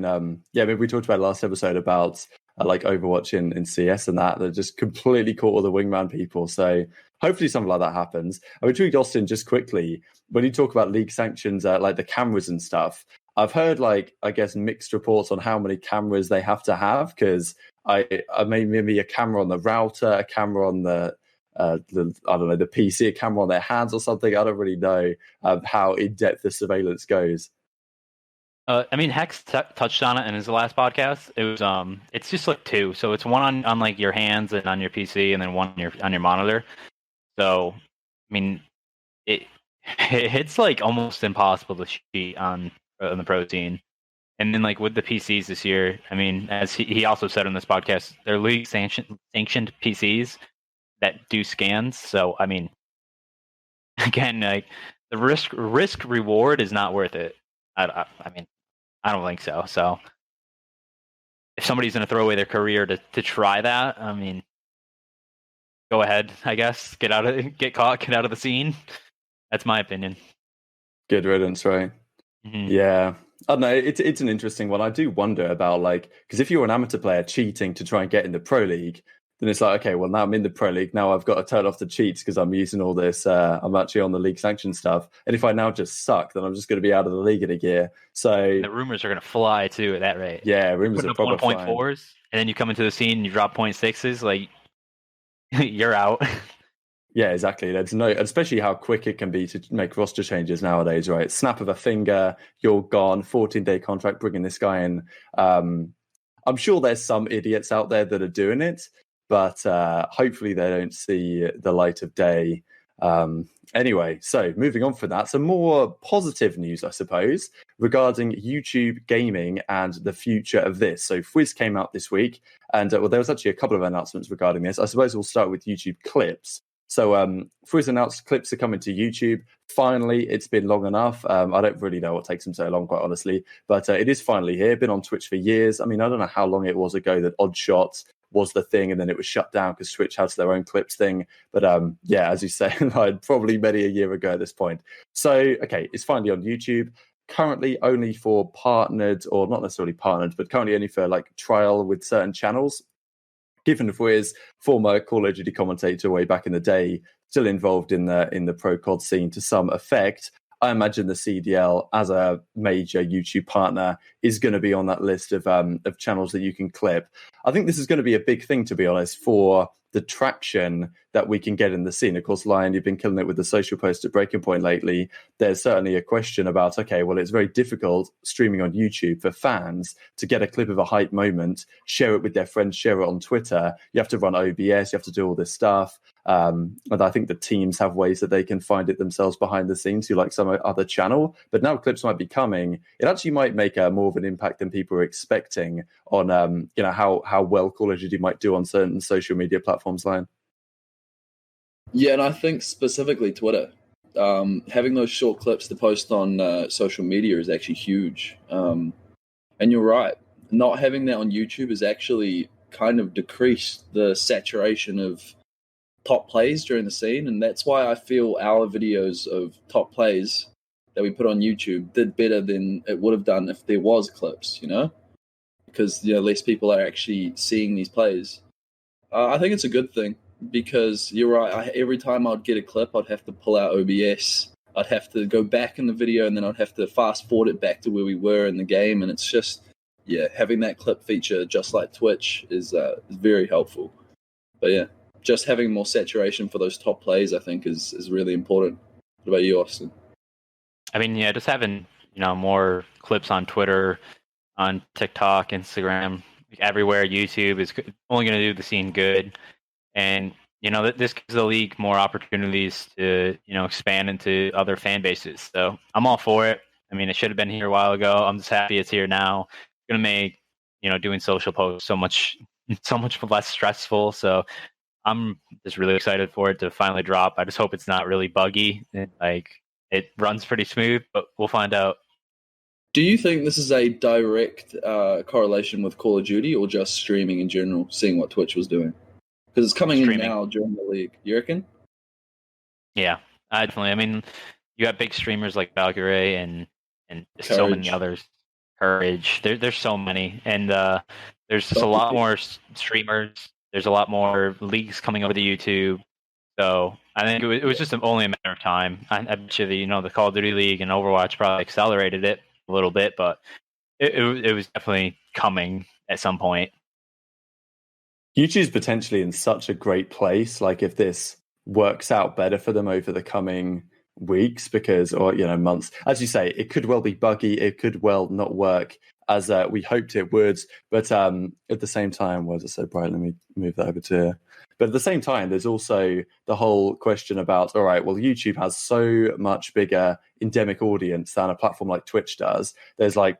maybe we talked about last episode about like Overwatch in CS and that just completely caught all the wingman people. So hopefully something like that happens. I would tweet Austin just quickly, when you talk about league sanctions, like the cameras and stuff, I've heard I guess mixed reports on how many cameras they have to have, because I maybe a camera on the router, a camera on the PC, a camera on their hands or something. I don't really know how in depth the surveillance goes. I mean, Hex touched on it in his last podcast. It was it's just like two, so it's one on like your hands and on your PC, and then one on your monitor. So, I mean, it it's like almost impossible to cheat on the pro scene. And then like with the PCs this year, I mean, as he also said on this podcast, they're league sanctioned PCs that do scans. So I mean, again, like the risk reward is not worth it. I mean, I don't think so. So if somebody's going to throw away their career to try that, I mean, go ahead. I guess get out of the scene. That's my opinion. Good riddance, right? Mm-hmm. Yeah. I don't know. It's an interesting one. I do wonder about like, because if you're an amateur player cheating to try and get in the pro league, then it's like, okay, well now I'm in the pro league. Now I've got to turn off the cheats because I'm using all this. I'm actually on the league sanction stuff. And if I now just suck, then I'm just going to be out of the league in a year. So the rumors are going to fly too at that rate. Yeah, rumors are probably 1.4s, and then you come into the scene and you drop 0.6s, like you're out. Yeah, exactly. There's no, especially how quick it can be to make roster changes nowadays, right? Snap of a finger, you're gone. 14-day contract, bringing this guy in. I'm sure there's some idiots out there that are doing it, but hopefully they don't see the light of day. Anyway, so moving on from that, some more positive news, I suppose, regarding YouTube gaming and the future of this. So FaZe came out this week, and well, there was actually a couple of announcements regarding this. I suppose we'll start with YouTube clips. So FaZe announced clips are coming to YouTube. Finally, it's been long enough. I don't really know what takes them so long, quite honestly, but it is finally here. Been on Twitch for years. I mean, I don't know how long it was ago that Odd Shots was the thing, and then it was shut down because Twitch has their own clips thing. But yeah, as you say, like, probably many a year ago at this point. So, okay, it's finally on YouTube. Currently only for partnered, or not necessarily partnered, but currently only for like trial with certain channels. Given FaZe, former Call of Duty commentator way back in the day, still involved in the pro COD scene to some effect, I imagine the CDL as a major YouTube partner is going to be on that list of channels that you can clip. I think this is going to be a big thing, to be honest, for the traction that we can get in the scene. Of course, Lion, you've been killing it with the social post at Breaking Point lately. There's certainly a question about, okay, well, it's very difficult streaming on YouTube for fans to get a clip of a hype moment, share it with their friends, share it on Twitter. You have to run OBS, you have to do all this stuff. And I think the teams have ways that they can find it themselves behind the scenes who like some other channel. But now clips might be coming. It actually might make more of an impact than people are expecting on how well Call of Duty might do on certain social media platforms. Line. Yeah, and I think specifically Twitter. Having those short clips to post on social media is actually huge. And you're right. Not having that on YouTube has actually kind of decreased the saturation of top plays during the scene. And that's why I feel our videos of top plays that we put on YouTube did better than it would have done if there was clips, because less people are actually seeing these plays. I think it's a good thing because you're right. Every time I'd get a clip, I'd have to pull out OBS. I'd have to go back in the video, and then I'd have to fast forward it back to where we were in the game. And it's just, having that clip feature just like Twitch is very helpful. But yeah, just having more saturation for those top plays, I think, is really important. What about you, Austin? I mean, just having more clips on Twitter, on TikTok, Instagram, everywhere. YouTube is only going to do the scene good, and this gives the league more opportunities to expand into other fan bases. So I'm all for it. I mean, it should have been here a while ago. I'm just happy it's here now. It's going to make doing social posts so much less stressful. So I'm just really excited for it to finally drop. I just hope it's not really buggy. It runs pretty smooth, but we'll find out. Do you think this is a direct correlation with Call of Duty or just streaming in general, seeing what Twitch was doing? Because it's coming in now during the league. You reckon? Yeah, definitely. I mean, you got big streamers like Valkyrie and so many others. Courage. There's so many. And there's just a lot more streamers. There's a lot more leagues coming over to YouTube. So I think it was just only a matter of time. I bet you the Call of Duty League and Overwatch probably accelerated it a little bit, but it was definitely coming at some point. YouTube's potentially in such a great place. Like if this works out better for them over the coming weeks or months. As you say, it could well be buggy. It could well not work as we hoped it would. But at the same time, why is it so bright? Let me move that over to here. But at the same time, there's also the whole question about, all right, well, YouTube has so much bigger endemic audience than a platform like Twitch does. There's I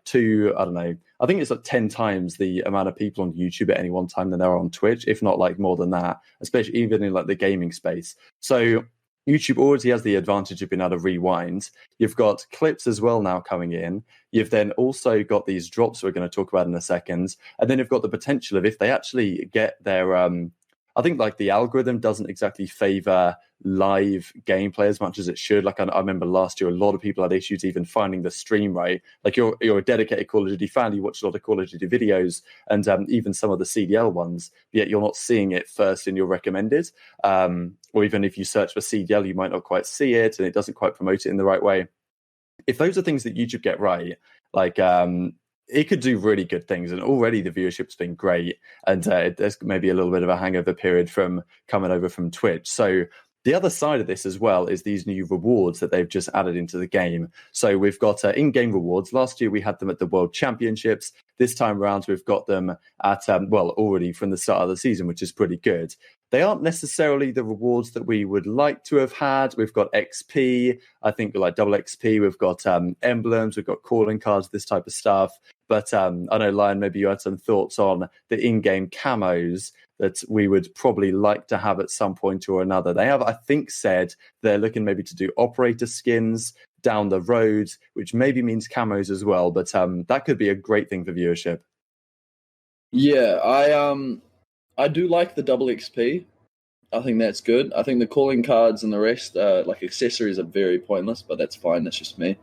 think it's 10 times the amount of people on YouTube at any one time than there are on Twitch, if not more than that, especially even in the gaming space. So YouTube already has the advantage of being able to rewind. You've got clips as well now coming in. You've then also got these drops we're going to talk about in a second. And then you've got the potential of, if they actually get their I think the algorithm doesn't exactly favor live gameplay as much as it should. I remember last year, a lot of people had issues even finding the stream right. You're a dedicated Call of Duty fan, you watch a lot of Call of Duty videos and even some of the CDL ones, yet you're not seeing it first in your recommended. Or even if you search for CDL, you might not quite see it and it doesn't quite promote it in the right way. If those are things that YouTube get right, it could do really good things, and already the viewership's been great, and there's maybe a little bit of a hangover period from coming over from Twitch. So the other side of this as well is these new rewards that they've just added into the game. So we've got in-game rewards. Last year we had them at the World Championships. This time around we've got them at, already from the start of the season, which is pretty good. They aren't necessarily the rewards that we would like to have had. We've got XP, I think double XP. We've got emblems, we've got calling cards, this type of stuff. But I know, Lion, maybe you had some thoughts on the in-game camos that we would probably like to have at some point or another. They have, I think, said they're looking maybe to do operator skins down the road, which maybe means camos as well. But that could be a great thing for viewership. Yeah, I do like the double XP. I think that's good. I think the calling cards and the rest, accessories, are very pointless, but that's fine. That's just me.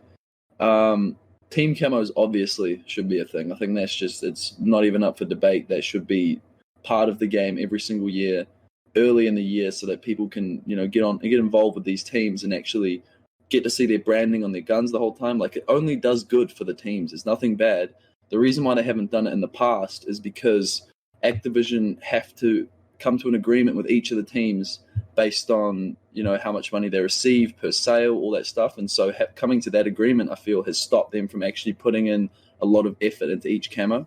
Team camos obviously should be a thing. I think it's not even up for debate. That should be part of the game every single year, early in the year, so that people can, get involved with these teams and actually get to see their branding on their guns the whole time. It only does good for the teams. It's nothing bad. The reason why they haven't done it in the past is because Activision have to come to an agreement with each of the teams based on, how much money they receive per sale, all that stuff. And so coming to that agreement, I feel, has stopped them from actually putting in a lot of effort into each camo.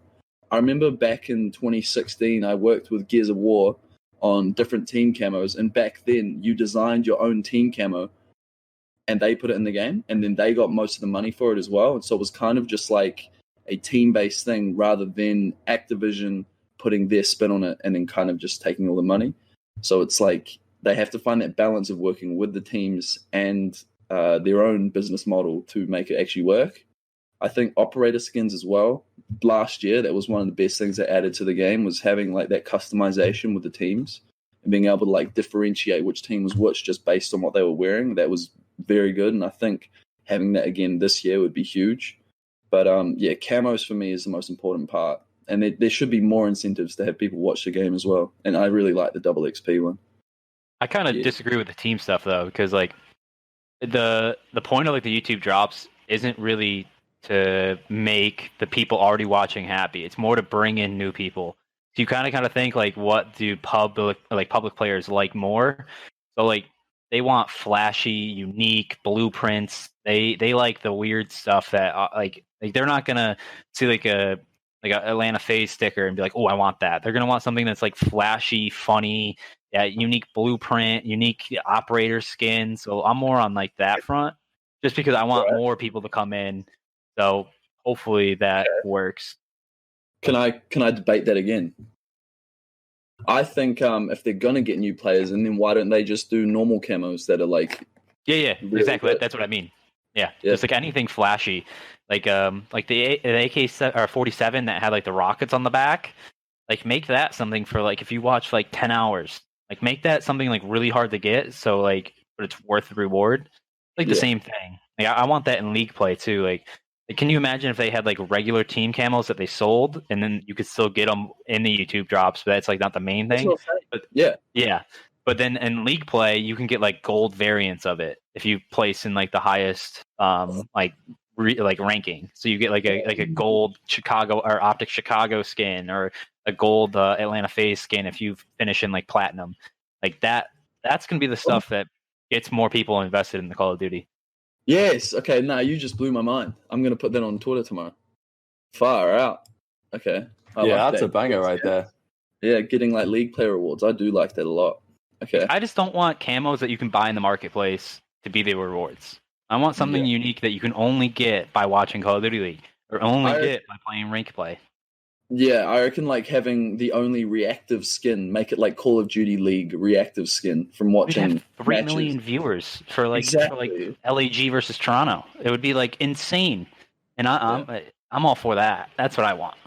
I remember back in 2016, I worked with Gears of War on different team camos. And back then, you designed your own team camo and they put it in the game. And then they got most of the money for it as well. And so it was kind of just like a team-based thing rather than Activision putting their spin on it and then kind of just taking all the money. So it's they have to find that balance of working with the teams and their own business model to make it actually work. I think operator skins as well. Last year, that was one of the best things that added to the game, was having that customization with the teams and being able to differentiate which team was which just based on what they were wearing. That was very good. And I think having that again this year would be huge. But camos for me is the most important part. And there should be more incentives to have people watch the game as well. And I really like the double XP one. I kind of disagree with the team stuff though, because the point of the YouTube drops isn't really to make the people already watching happy. It's more to bring in new people. So you kind of think what do public players like more? So they want flashy, unique blueprints. They like the weird stuff that they're not gonna see a Atlanta FaZe sticker and be like, oh, I want that. They're gonna want something that's flashy, funny, unique blueprint, unique operator skin. So I'm more on that front, just because I want more people to come in. So hopefully that works. Can I debate that again? I think if they're gonna get new players, and then why don't they just do normal camos that are really exactly good? That's what I mean. Yeah, just anything flashy, the AK-47 that had the rockets on the back. Make that something for if you watch 10 hours. Make that something really hard to get. So but it's worth the reward. The same thing. I want that in league play too. Can you imagine if they had regular team camos that they sold, and then you could still get them in the YouTube drops, but that's not the main thing. But yeah. But then in league play, you can get gold variants of it if you place in the highest ranking. So you get a gold Chicago or OpTic Chicago skin, or a gold Atlanta FaZe skin if you finish in platinum. That's gonna be the stuff that gets more people invested in the Call of Duty. Yes. Okay. Nah, you just blew my mind. I'm gonna put that on Twitter tomorrow. Far out. Okay. I Yeah, like that's that. a banger right there. Yeah, getting like league player awards. I do like that a lot. Okay. I just don't want camos that you can buy in the marketplace to be the rewards. I want something unique that you can only get by watching Call of Duty League or only get by playing rank play. Yeah, I reckon like having the only reactive skin, make it like Call of Duty League reactive skin from watching. We'd have 3 matches. million viewers for like Exactly. LAG versus Toronto. It would be like insane, and I'm all for that. That's what I want.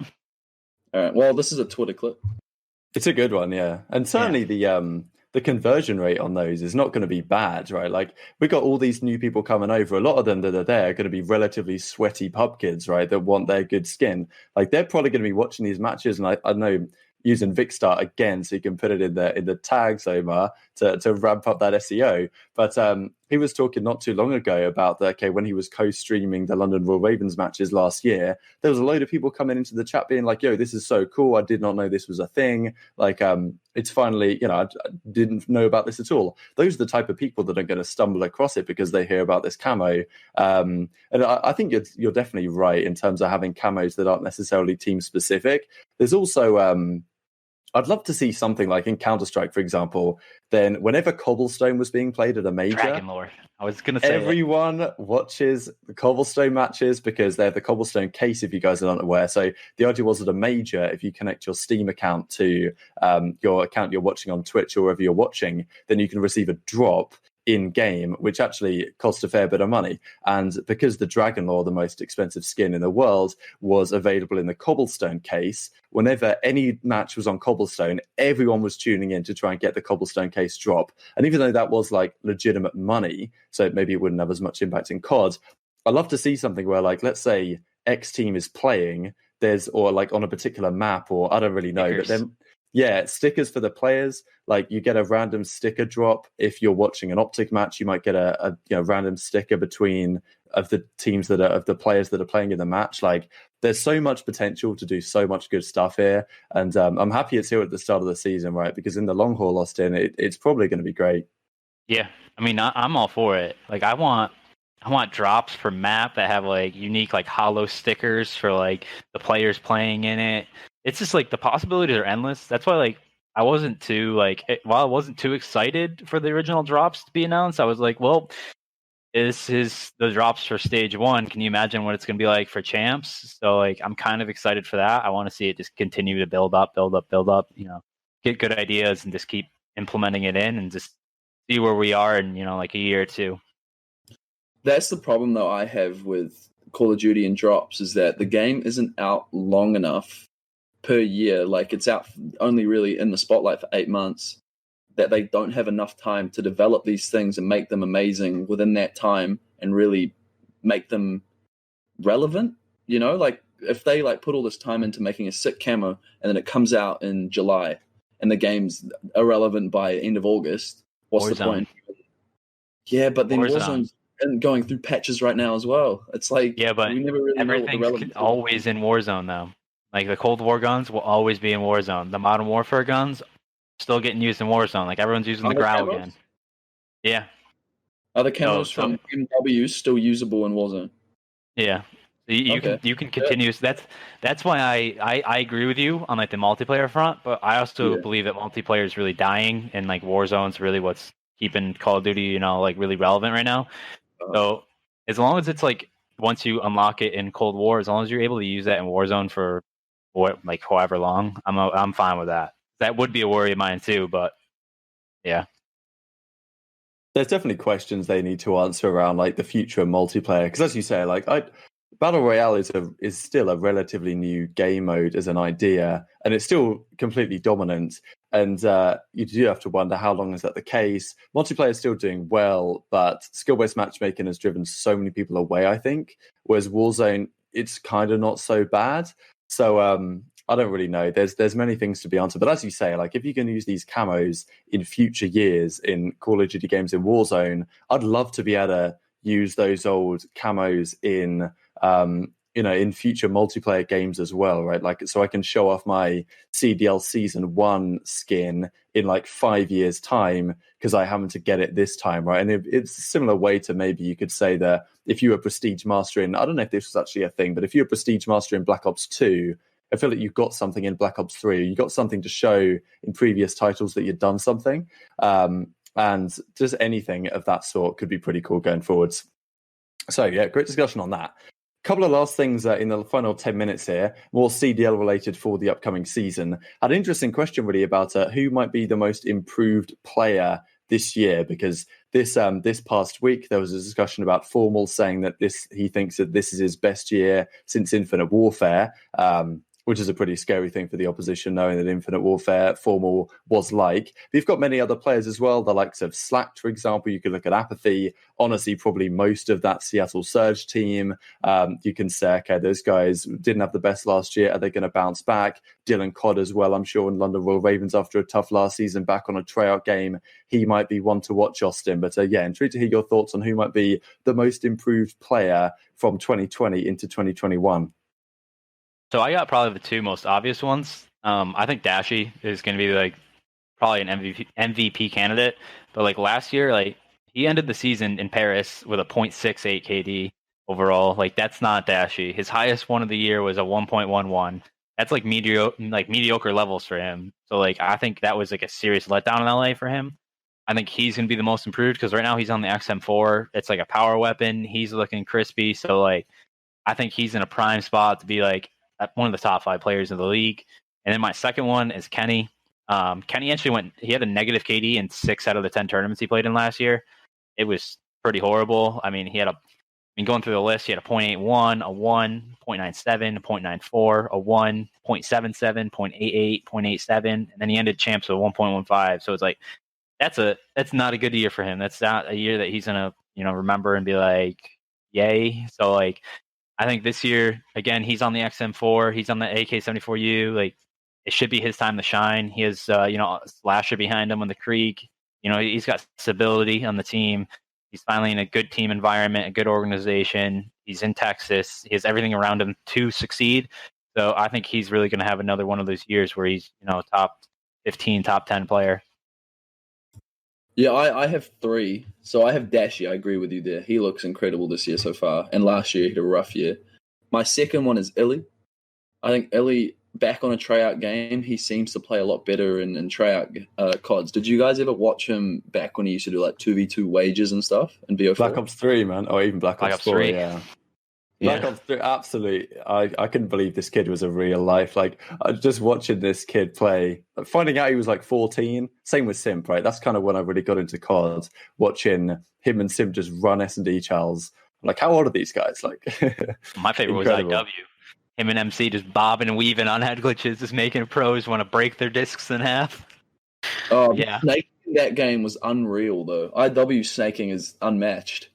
All right. Well, this is a Twitter clip. It's a good one, yeah, and certainly the conversion rate on those is not going to be bad, right? Like we got all these new people coming over. A lot of them that are there are going to be relatively sweaty pub kids, right? That want their good skin. Like they're probably going to be watching these matches, and I know using Vikstart again, so you can put it in the tags, Omar, to ramp up that SEO. But he was talking not too long ago about when he was co-streaming the London Royal Ravens matches last year, there was a load of people coming into the chat being like, yo, this is so cool. I did not know this was a thing. Like, it's finally, I didn't know about this at all. Those are the type of people that are going to stumble across it because they hear about this camo. And I think you're definitely right in terms of having camos that aren't necessarily team specific. There's also, I'd love to see something like in Counter-Strike, for example, then whenever Cobblestone was being played at a major, Dragon Lore. I was going to say everyone watches the Cobblestone matches because they're the Cobblestone case, if you guys aren't aware. So the idea was at a major, if you connect your Steam account to your account you're watching on Twitch or wherever you're watching, then you can receive a drop in-game, which actually cost a fair bit of money. And because the Dragon Lore, the most expensive skin in the world, was available in the Cobblestone case, whenever any match was on Cobblestone, everyone was tuning in to try and get the Cobblestone case drop. And even though that was like legitimate money, so maybe it wouldn't have as much impact in COD, I'd love to see something where, like, let's say X team is playing, or like on a particular map, or I don't really know, stickers. But then stickers for the players. Like you get a random sticker drop if you're watching an OpTic match. You might get a random sticker between of the teams of the players that are playing in the match. Like there's so much potential to do so much good stuff here, and I'm happy it's here at the start of the season, right? Because in the long haul, Austin, it's probably going to be great. Yeah, I mean, I'm all for it. Like I want drops per map that have like unique like hollow stickers for like the players playing in it. It's just like the possibilities are endless. That's why like I wasn't too while I wasn't too excited for the original drops to be announced, I was like, well, this is the drops for stage 1. Can you imagine what it's going to be like for champs? So like I'm kind of excited for that. I want to see it just continue to build up, get good ideas and just keep implementing it in and just see where we are in, like a year or two. That's the problem though I have with Call of Duty and drops, is that the game isn't out long enough per year. Like it's out only really in the spotlight for 8 months, that they don't have enough time to develop these things and make them amazing within that time and really make them relevant. Like if they like put all this time into making a sick camo and then it comes out in July and the game's irrelevant by end of August, what's the point? Yeah, but then Warzone's going through patches right now as well. It's like, but we never really everything's always in Warzone though. Like the Cold War guns will always be in Warzone. The Modern Warfare guns still getting used in Warzone. Like everyone's using the Growl again. Yeah. Are the camos from MW still usable in Warzone? Yeah. You can continue. That's why I agree with you on like the multiplayer front, but I also believe that multiplayer is really dying and like Warzone's really what's keeping Call of Duty, like really relevant right now. So as long as it's like once you unlock it in Cold War, as long as you're able to use that in Warzone for however long, I'm fine with that. That would be a worry of mine too, but yeah. There's definitely questions they need to answer around like the future of multiplayer, because as you say, like Battle Royale is still a relatively new game mode as an idea, and it's still completely dominant. And you do have to wonder how long is that the case. Multiplayer is still doing well, but skill-based matchmaking has driven so many people away, I think. Whereas Warzone, it's kind of not so bad. So I don't really know. There's many things to be answered. But as you say, like if you can use these camos in future years in Call of Duty games in Warzone, I'd love to be able to use those old camos in in future multiplayer games as well, right? Like, so I can show off my CDL Season 1 skin in like 5 years' time because I happen to get it this time, right? And it's a similar way to maybe you could say that if you were Prestige Master in, I don't know if this was actually a thing, but if you're Prestige Master in Black Ops 2, I feel like you've got something in Black Ops 3, you got something to show in previous titles that you've done something. And just anything of that sort could be pretty cool going forwards. So yeah, great discussion on that. Couple of last things in the final 10 minutes here, more CDL related for the upcoming season. Had an interesting question really about who might be the most improved player this year, because this past week there was a discussion about Formal saying that he thinks that this is his best year since Infinite Warfare, which is a pretty scary thing for the opposition, knowing that Infinite Warfare Formal was like. But you've got many other players as well, the likes of Slack, for example. You could look at Apathy. Honestly, probably most of that Seattle Surge team. You can say, okay, those guys didn't have the best last year. Are they going to bounce back? Dylan Codd as well, I'm sure, in London Royal Ravens after a tough last season, back on a tryout game. He might be one to watch, Austin. But yeah, intrigued to hear your thoughts on who might be the most improved player from 2020 into 2021. So I got probably the two most obvious ones. I think Dashy is going to be like probably an MVP candidate. But like last year, like he ended the season in Paris with a 0.68 KD overall. Like that's not Dashy. His highest one of the year was a 1.11. That's like mediocre levels for him. So like I think that was like a serious letdown in LA for him. I think he's going to be the most improved because right now he's on the XM4. It's like a power weapon. He's looking crispy. So like I think he's in a prime spot to be like one of the top 5 players in the league. And then my second one is Kenny. Kenny actually he had a negative KD in 6 out of the 10 tournaments he played in last year. It was pretty horrible. I mean, going through the list, he had a 0.81, a 1, 0.97, a 0.94, a 1, 0.77, 0.88, 0.87, and then he ended champs with 1.15. So it's like, that's not a good year for him. That's not a year that he's going to, remember and be like, yay. So like, I think this year, again, he's on the XM4. He's on the AK-74U. Like, it should be his time to shine. He has, Slasher behind him on the Creek. He's got stability on the team. He's finally in a good team environment, a good organization. He's in Texas. He has everything around him to succeed. So I think he's really going to have another one of those years where he's, top 15, top 10 player. Yeah, I have 3. So I have Dashy. I agree with you there. He looks incredible this year so far. And last year he had a rough year. My second one is Illy. I think Illy, back on a tryout game, he seems to play a lot better in tryout CODs. Did you guys ever watch him back when he used to do like 2v2 wages and stuff in BO4? Black Ops 3, man. Or even Black Ops 4, 3. Yeah. Black Ops 3, absolutely. I couldn't believe this kid was a real life. Like, just watching this kid play, finding out he was like 14. Same with Simp, right? That's kind of when I really got into COD, watching him and Simp just run S&D Charles. Like, how old are these guys? Like, my favorite was IW. Him and MC just bobbing and weaving on head glitches, just making pros want to break their discs in half. Yeah. Snaking that game was unreal, though. IW snaking is unmatched.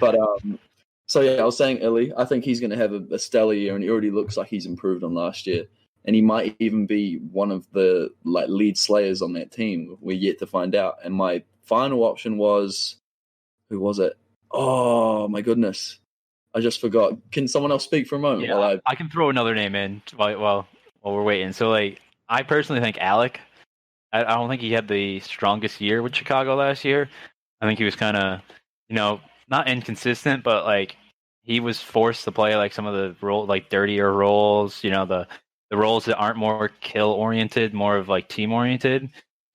But, so yeah, I was saying Illy. I think he's going to have a stellar year, and he already looks like he's improved on last year. And he might even be one of the lead slayers on that team. We're yet to find out. And my final option was, who was it? Oh my goodness, I just forgot. Can someone else speak for a moment? Yeah, I can throw another name in while we're waiting. So I personally think Alec. I don't think he had the strongest year with Chicago last year. I think he was kind of, not inconsistent, but he was forced to play some of the dirtier roles, the roles that aren't more kill oriented, more of team oriented.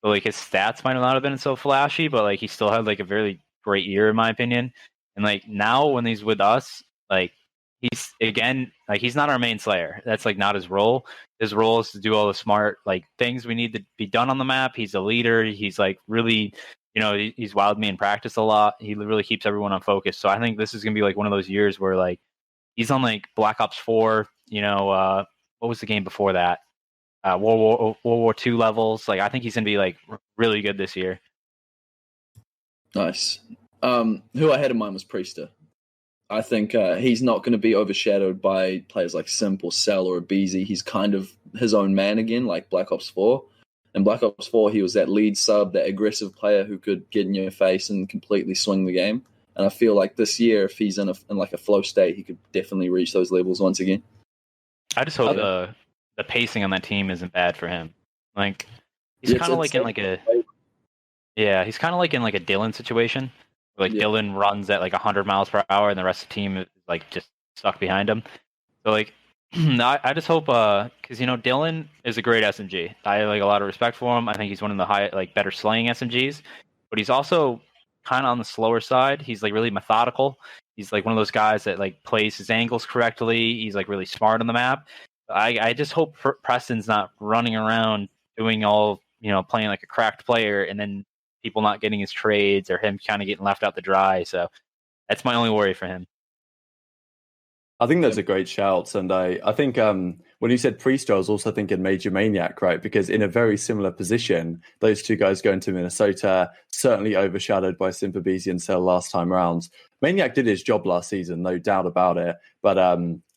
So his stats might not have been so flashy, but he still had a very great year in my opinion. And now when he's with us, he's again he's not our main slayer. That's not his role. His role is to do all the smart things we need to be done on the map. He's a leader. He's really he's wowed me in practice a lot. He really keeps everyone on focus. So I think this is gonna be one of those years where he's on Black Ops 4. What was the game before that? World War II levels. I think he's gonna be really good this year. Nice. Who I had in mind was Priester. I think he's not going to be overshadowed by players like Simp or Cell or Beezy. He's kind of his own man again, like Black Ops 4. In Black Ops 4, he was that lead sub, that aggressive player who could get in your face and completely swing the game. And I feel like this year, if he's in like a flow state, he could definitely reach those levels once again. I just hope the pacing on that team isn't bad for him. Like he's Yeah, kind of like in like a he's kind of like in like a Dylan situation. Like Dylan runs at like 100 miles per hour, and the rest of the team is like just stuck behind him. So like, I just hope because Dylan is a great SMG. I like a lot of respect for him. I think he's one of the better slaying SMGs, but he's also kind of on the slower side. He's like really methodical. He's like one of those guys that like plays his angles correctly. He's like really smart on the map. I just hope Preston's not running around doing all playing like a cracked player, and then people not getting his trades or him kind of getting left out to dry. So that's my only worry for him. I think that's a great shout. And I think when you said Priest, I was also thinking Major Maniac, right? Because in a very similar position, those two guys going to Minnesota, certainly overshadowed by Simp and Cell last time around. Maniac did his job last season, no doubt about it. But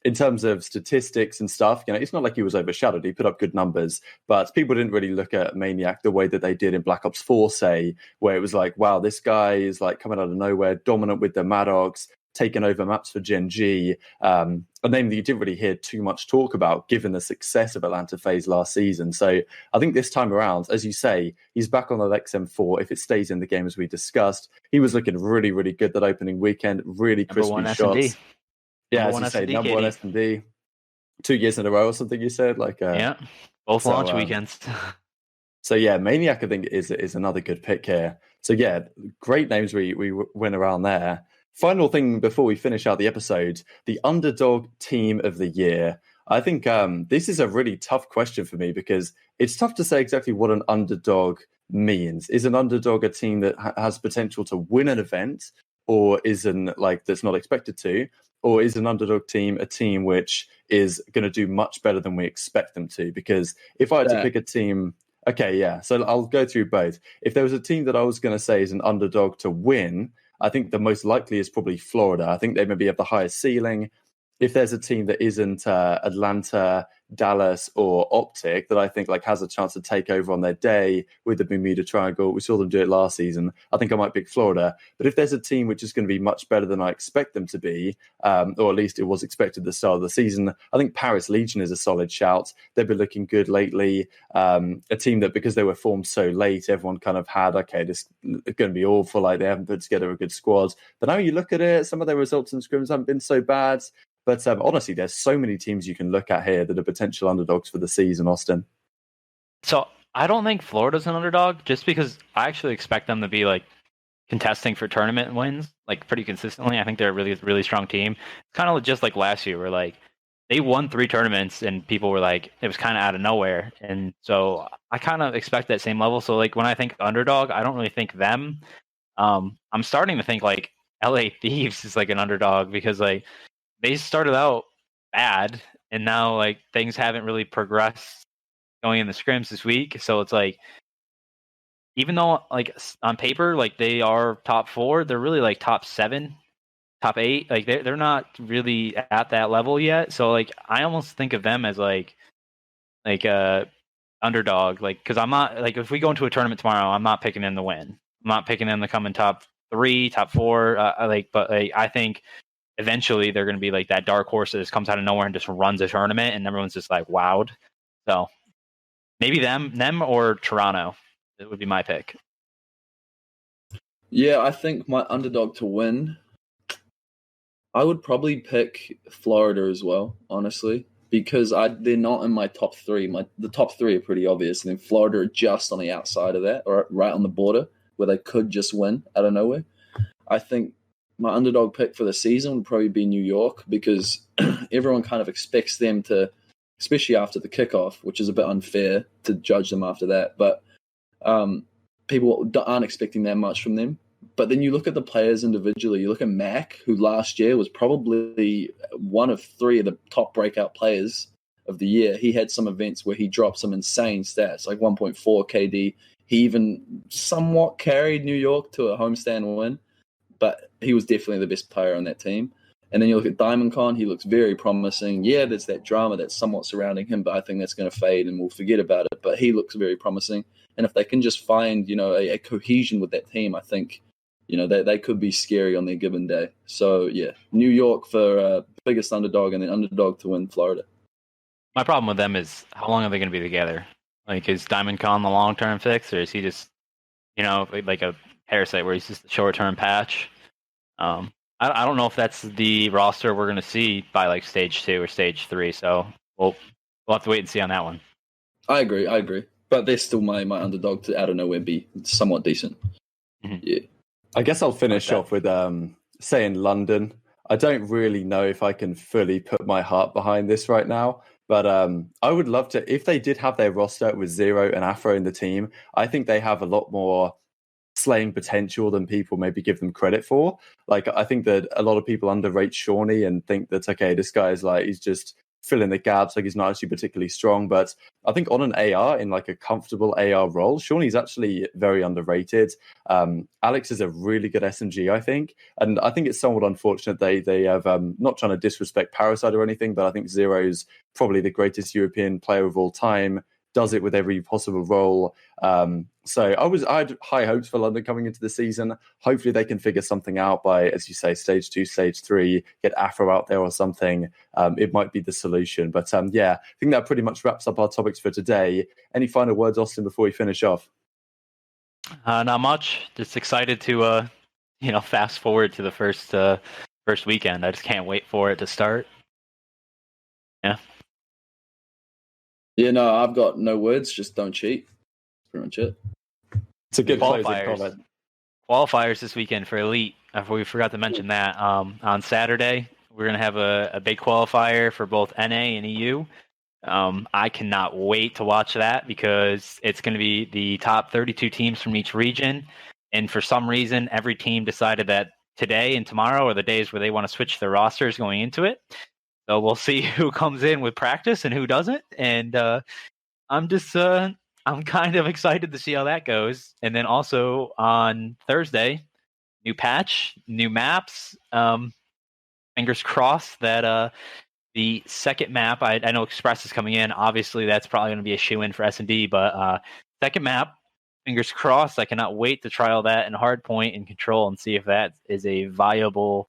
in terms of statistics and stuff, it's not like he was overshadowed. He put up good numbers, but people didn't really look at Maniac the way that they did in Black Ops 4, say, where it was like, wow, this guy is like coming out of nowhere, dominant with the Maddox, taken over maps for Gen G, a name that you didn't really hear too much talk about given the success of Atlanta FaZe last season. So I think this time around, as you say, he's back on the XM4. If it stays in the game as we discussed, he was looking really, really good that opening weekend, really crispy shots. Yeah, as you say, number one S&D, 2 years in a row or something you said? Both launch weekends. So yeah, Maniac I think is another good pick here. So yeah, great names we went around there. Final thing before we finish out the episode, the Underdog Team of the Year. I think this is a really tough question for me because it's tough to say exactly what an underdog means. Is an underdog a team that has potential to win an event, or isn't that's not expected to? Or is an underdog team a team which is going to do much better than we expect them to? Because if I had to pick a team, okay, yeah, so I'll go through both. If there was a team that I was going to say is an underdog to win, I think the most likely is probably Florida. I think they maybe have the highest ceiling. If there's a team that isn't Atlanta, Dallas, or OpTic that I think has a chance to take over on their day with the Bermuda Triangle, we saw them do it last season, I think I might pick Florida. But if there's a team which is going to be much better than I expect them to be, or at least it was expected at the start of the season, I think Paris Legion is a solid shout. They've been looking good lately. A team that, because they were formed so late, everyone kind of had, okay, this is going to be awful, they haven't put together a good squad. But now you look at it, some of their results in scrims haven't been so bad. But honestly, there's so many teams you can look at here that are potential underdogs for the season, Austin. So I don't think Florida's an underdog, just because I actually expect them to be contesting for tournament wins pretty consistently. I think they're a really, really strong team. It's kind of just like last year where they won 3 tournaments and people were it was kind of out of nowhere. And so I kind of expect that same level. So when I think underdog, I don't really think them. I'm starting to think LA Thieves is an underdog because they started out bad, and now things haven't really progressed going in the scrims this week. So it's even though on paper they are top 4, they're really top 7, top 8. They're not really at that level yet. So I almost think of them as underdog. Because I'm not if we go into a tournament tomorrow, I'm not picking them to win. I'm not picking them to come in top 3, top 4. But I think eventually they're going to be that dark horse that just comes out of nowhere and just runs a tournament, and everyone's just wowed. So maybe them or Toronto. It would be my pick. Yeah, I think my underdog to win, I would probably pick Florida as well, honestly, because they're not in my top 3. The top 3 are pretty obvious, and then Florida are just on the outside of that, or right on the border, where they could just win out of nowhere. I think my underdog pick for the season would probably be New York, because everyone kind of expects them to, especially after the kickoff, which is a bit unfair to judge them after that. But people aren't expecting that much from them. But then you look at the players individually. You look at Mac, who last year was probably one of 3 of the top breakout players of the year. He had some events where he dropped some insane stats, 1.4 KD. He even somewhat carried New York to a homestand win. But he was definitely the best player on that team. And then you look at Diamond Con, he looks very promising. Yeah, there's that drama that's somewhat surrounding him, but I think that's going to fade and we'll forget about it. But he looks very promising. And if they can just find, a cohesion with that team, I think, they could be scary on their given day. So yeah, New York for biggest underdog, and then underdog to win Florida. My problem with them is how long are they going to be together? Like, is Diamond Con the long-term fix, or is he just, like a parasite where he's just a short-term patch? I don't know if that's the roster we're going to see by like stage 2 or stage 3. So we'll have to wait and see on that one. I agree. But they're still my underdog to out of nowhere be somewhat decent. Mm-hmm. Yeah. I guess I'll finish off with saying London. I don't really know if I can fully put my heart behind this right now, but I would love to. If they did have their roster with Zero and Afro in the team, I think they have a lot more slaying potential than people maybe give them credit for. Like, I think that a lot of people underrate Shawnee and think that, okay, this guy is like, he's just filling the gaps, like he's not actually particularly strong. But I think on an AR, in like a comfortable AR role, Shawnee's actually very underrated. Alex is a really good SMG, I think. And I think it's somewhat unfortunate they have, not trying to disrespect Parasite or anything, but I think Zero's probably the greatest European player of all time, does it with every possible role. So I had high hopes for London coming into the season. Hopefully they can figure something out by, as you say, stage 2, stage 3, get Afro out there or something. It might be the solution. But yeah, I think that pretty much wraps up our topics for today. Any final words, Austin, before we finish off? Not much. Just excited to fast forward to the first weekend. I just can't wait for it to start. Yeah. Yeah, no, I've got no words. Just don't cheat. That's pretty much it. It's a good closing comment. Qualifiers this weekend for Elite. We forgot to mention that. On Saturday, we're going to have a big qualifier for both NA and EU. I cannot wait to watch that because it's going to be the top 32 teams from each region. And for some reason, every team decided that today and tomorrow are the days where they want to switch their rosters going into it. So we'll see who comes in with practice and who doesn't. And I'm kind of excited to see how that goes. And then also on Thursday, new patch, new maps. Fingers crossed that the second map, I know Express is coming in. Obviously, that's probably going to be a shoe-in for S&D. But second map, fingers crossed. I cannot wait to try all that in Hardpoint and Control and see if that is a viable,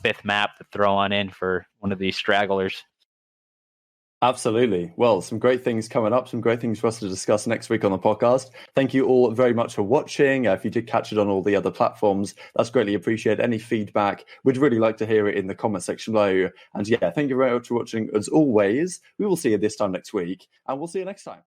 fifth map to throw on in for one of these stragglers. Absolutely. Well, some great things coming up, some great things for us to discuss next week on the podcast. Thank you all very much for watching. If you did catch it on all the other platforms, that's greatly appreciated. Any feedback, we'd really like to hear it in the comment section below. And yeah, thank you very much for watching. As always, we will see you this time next week, and we'll see you next time.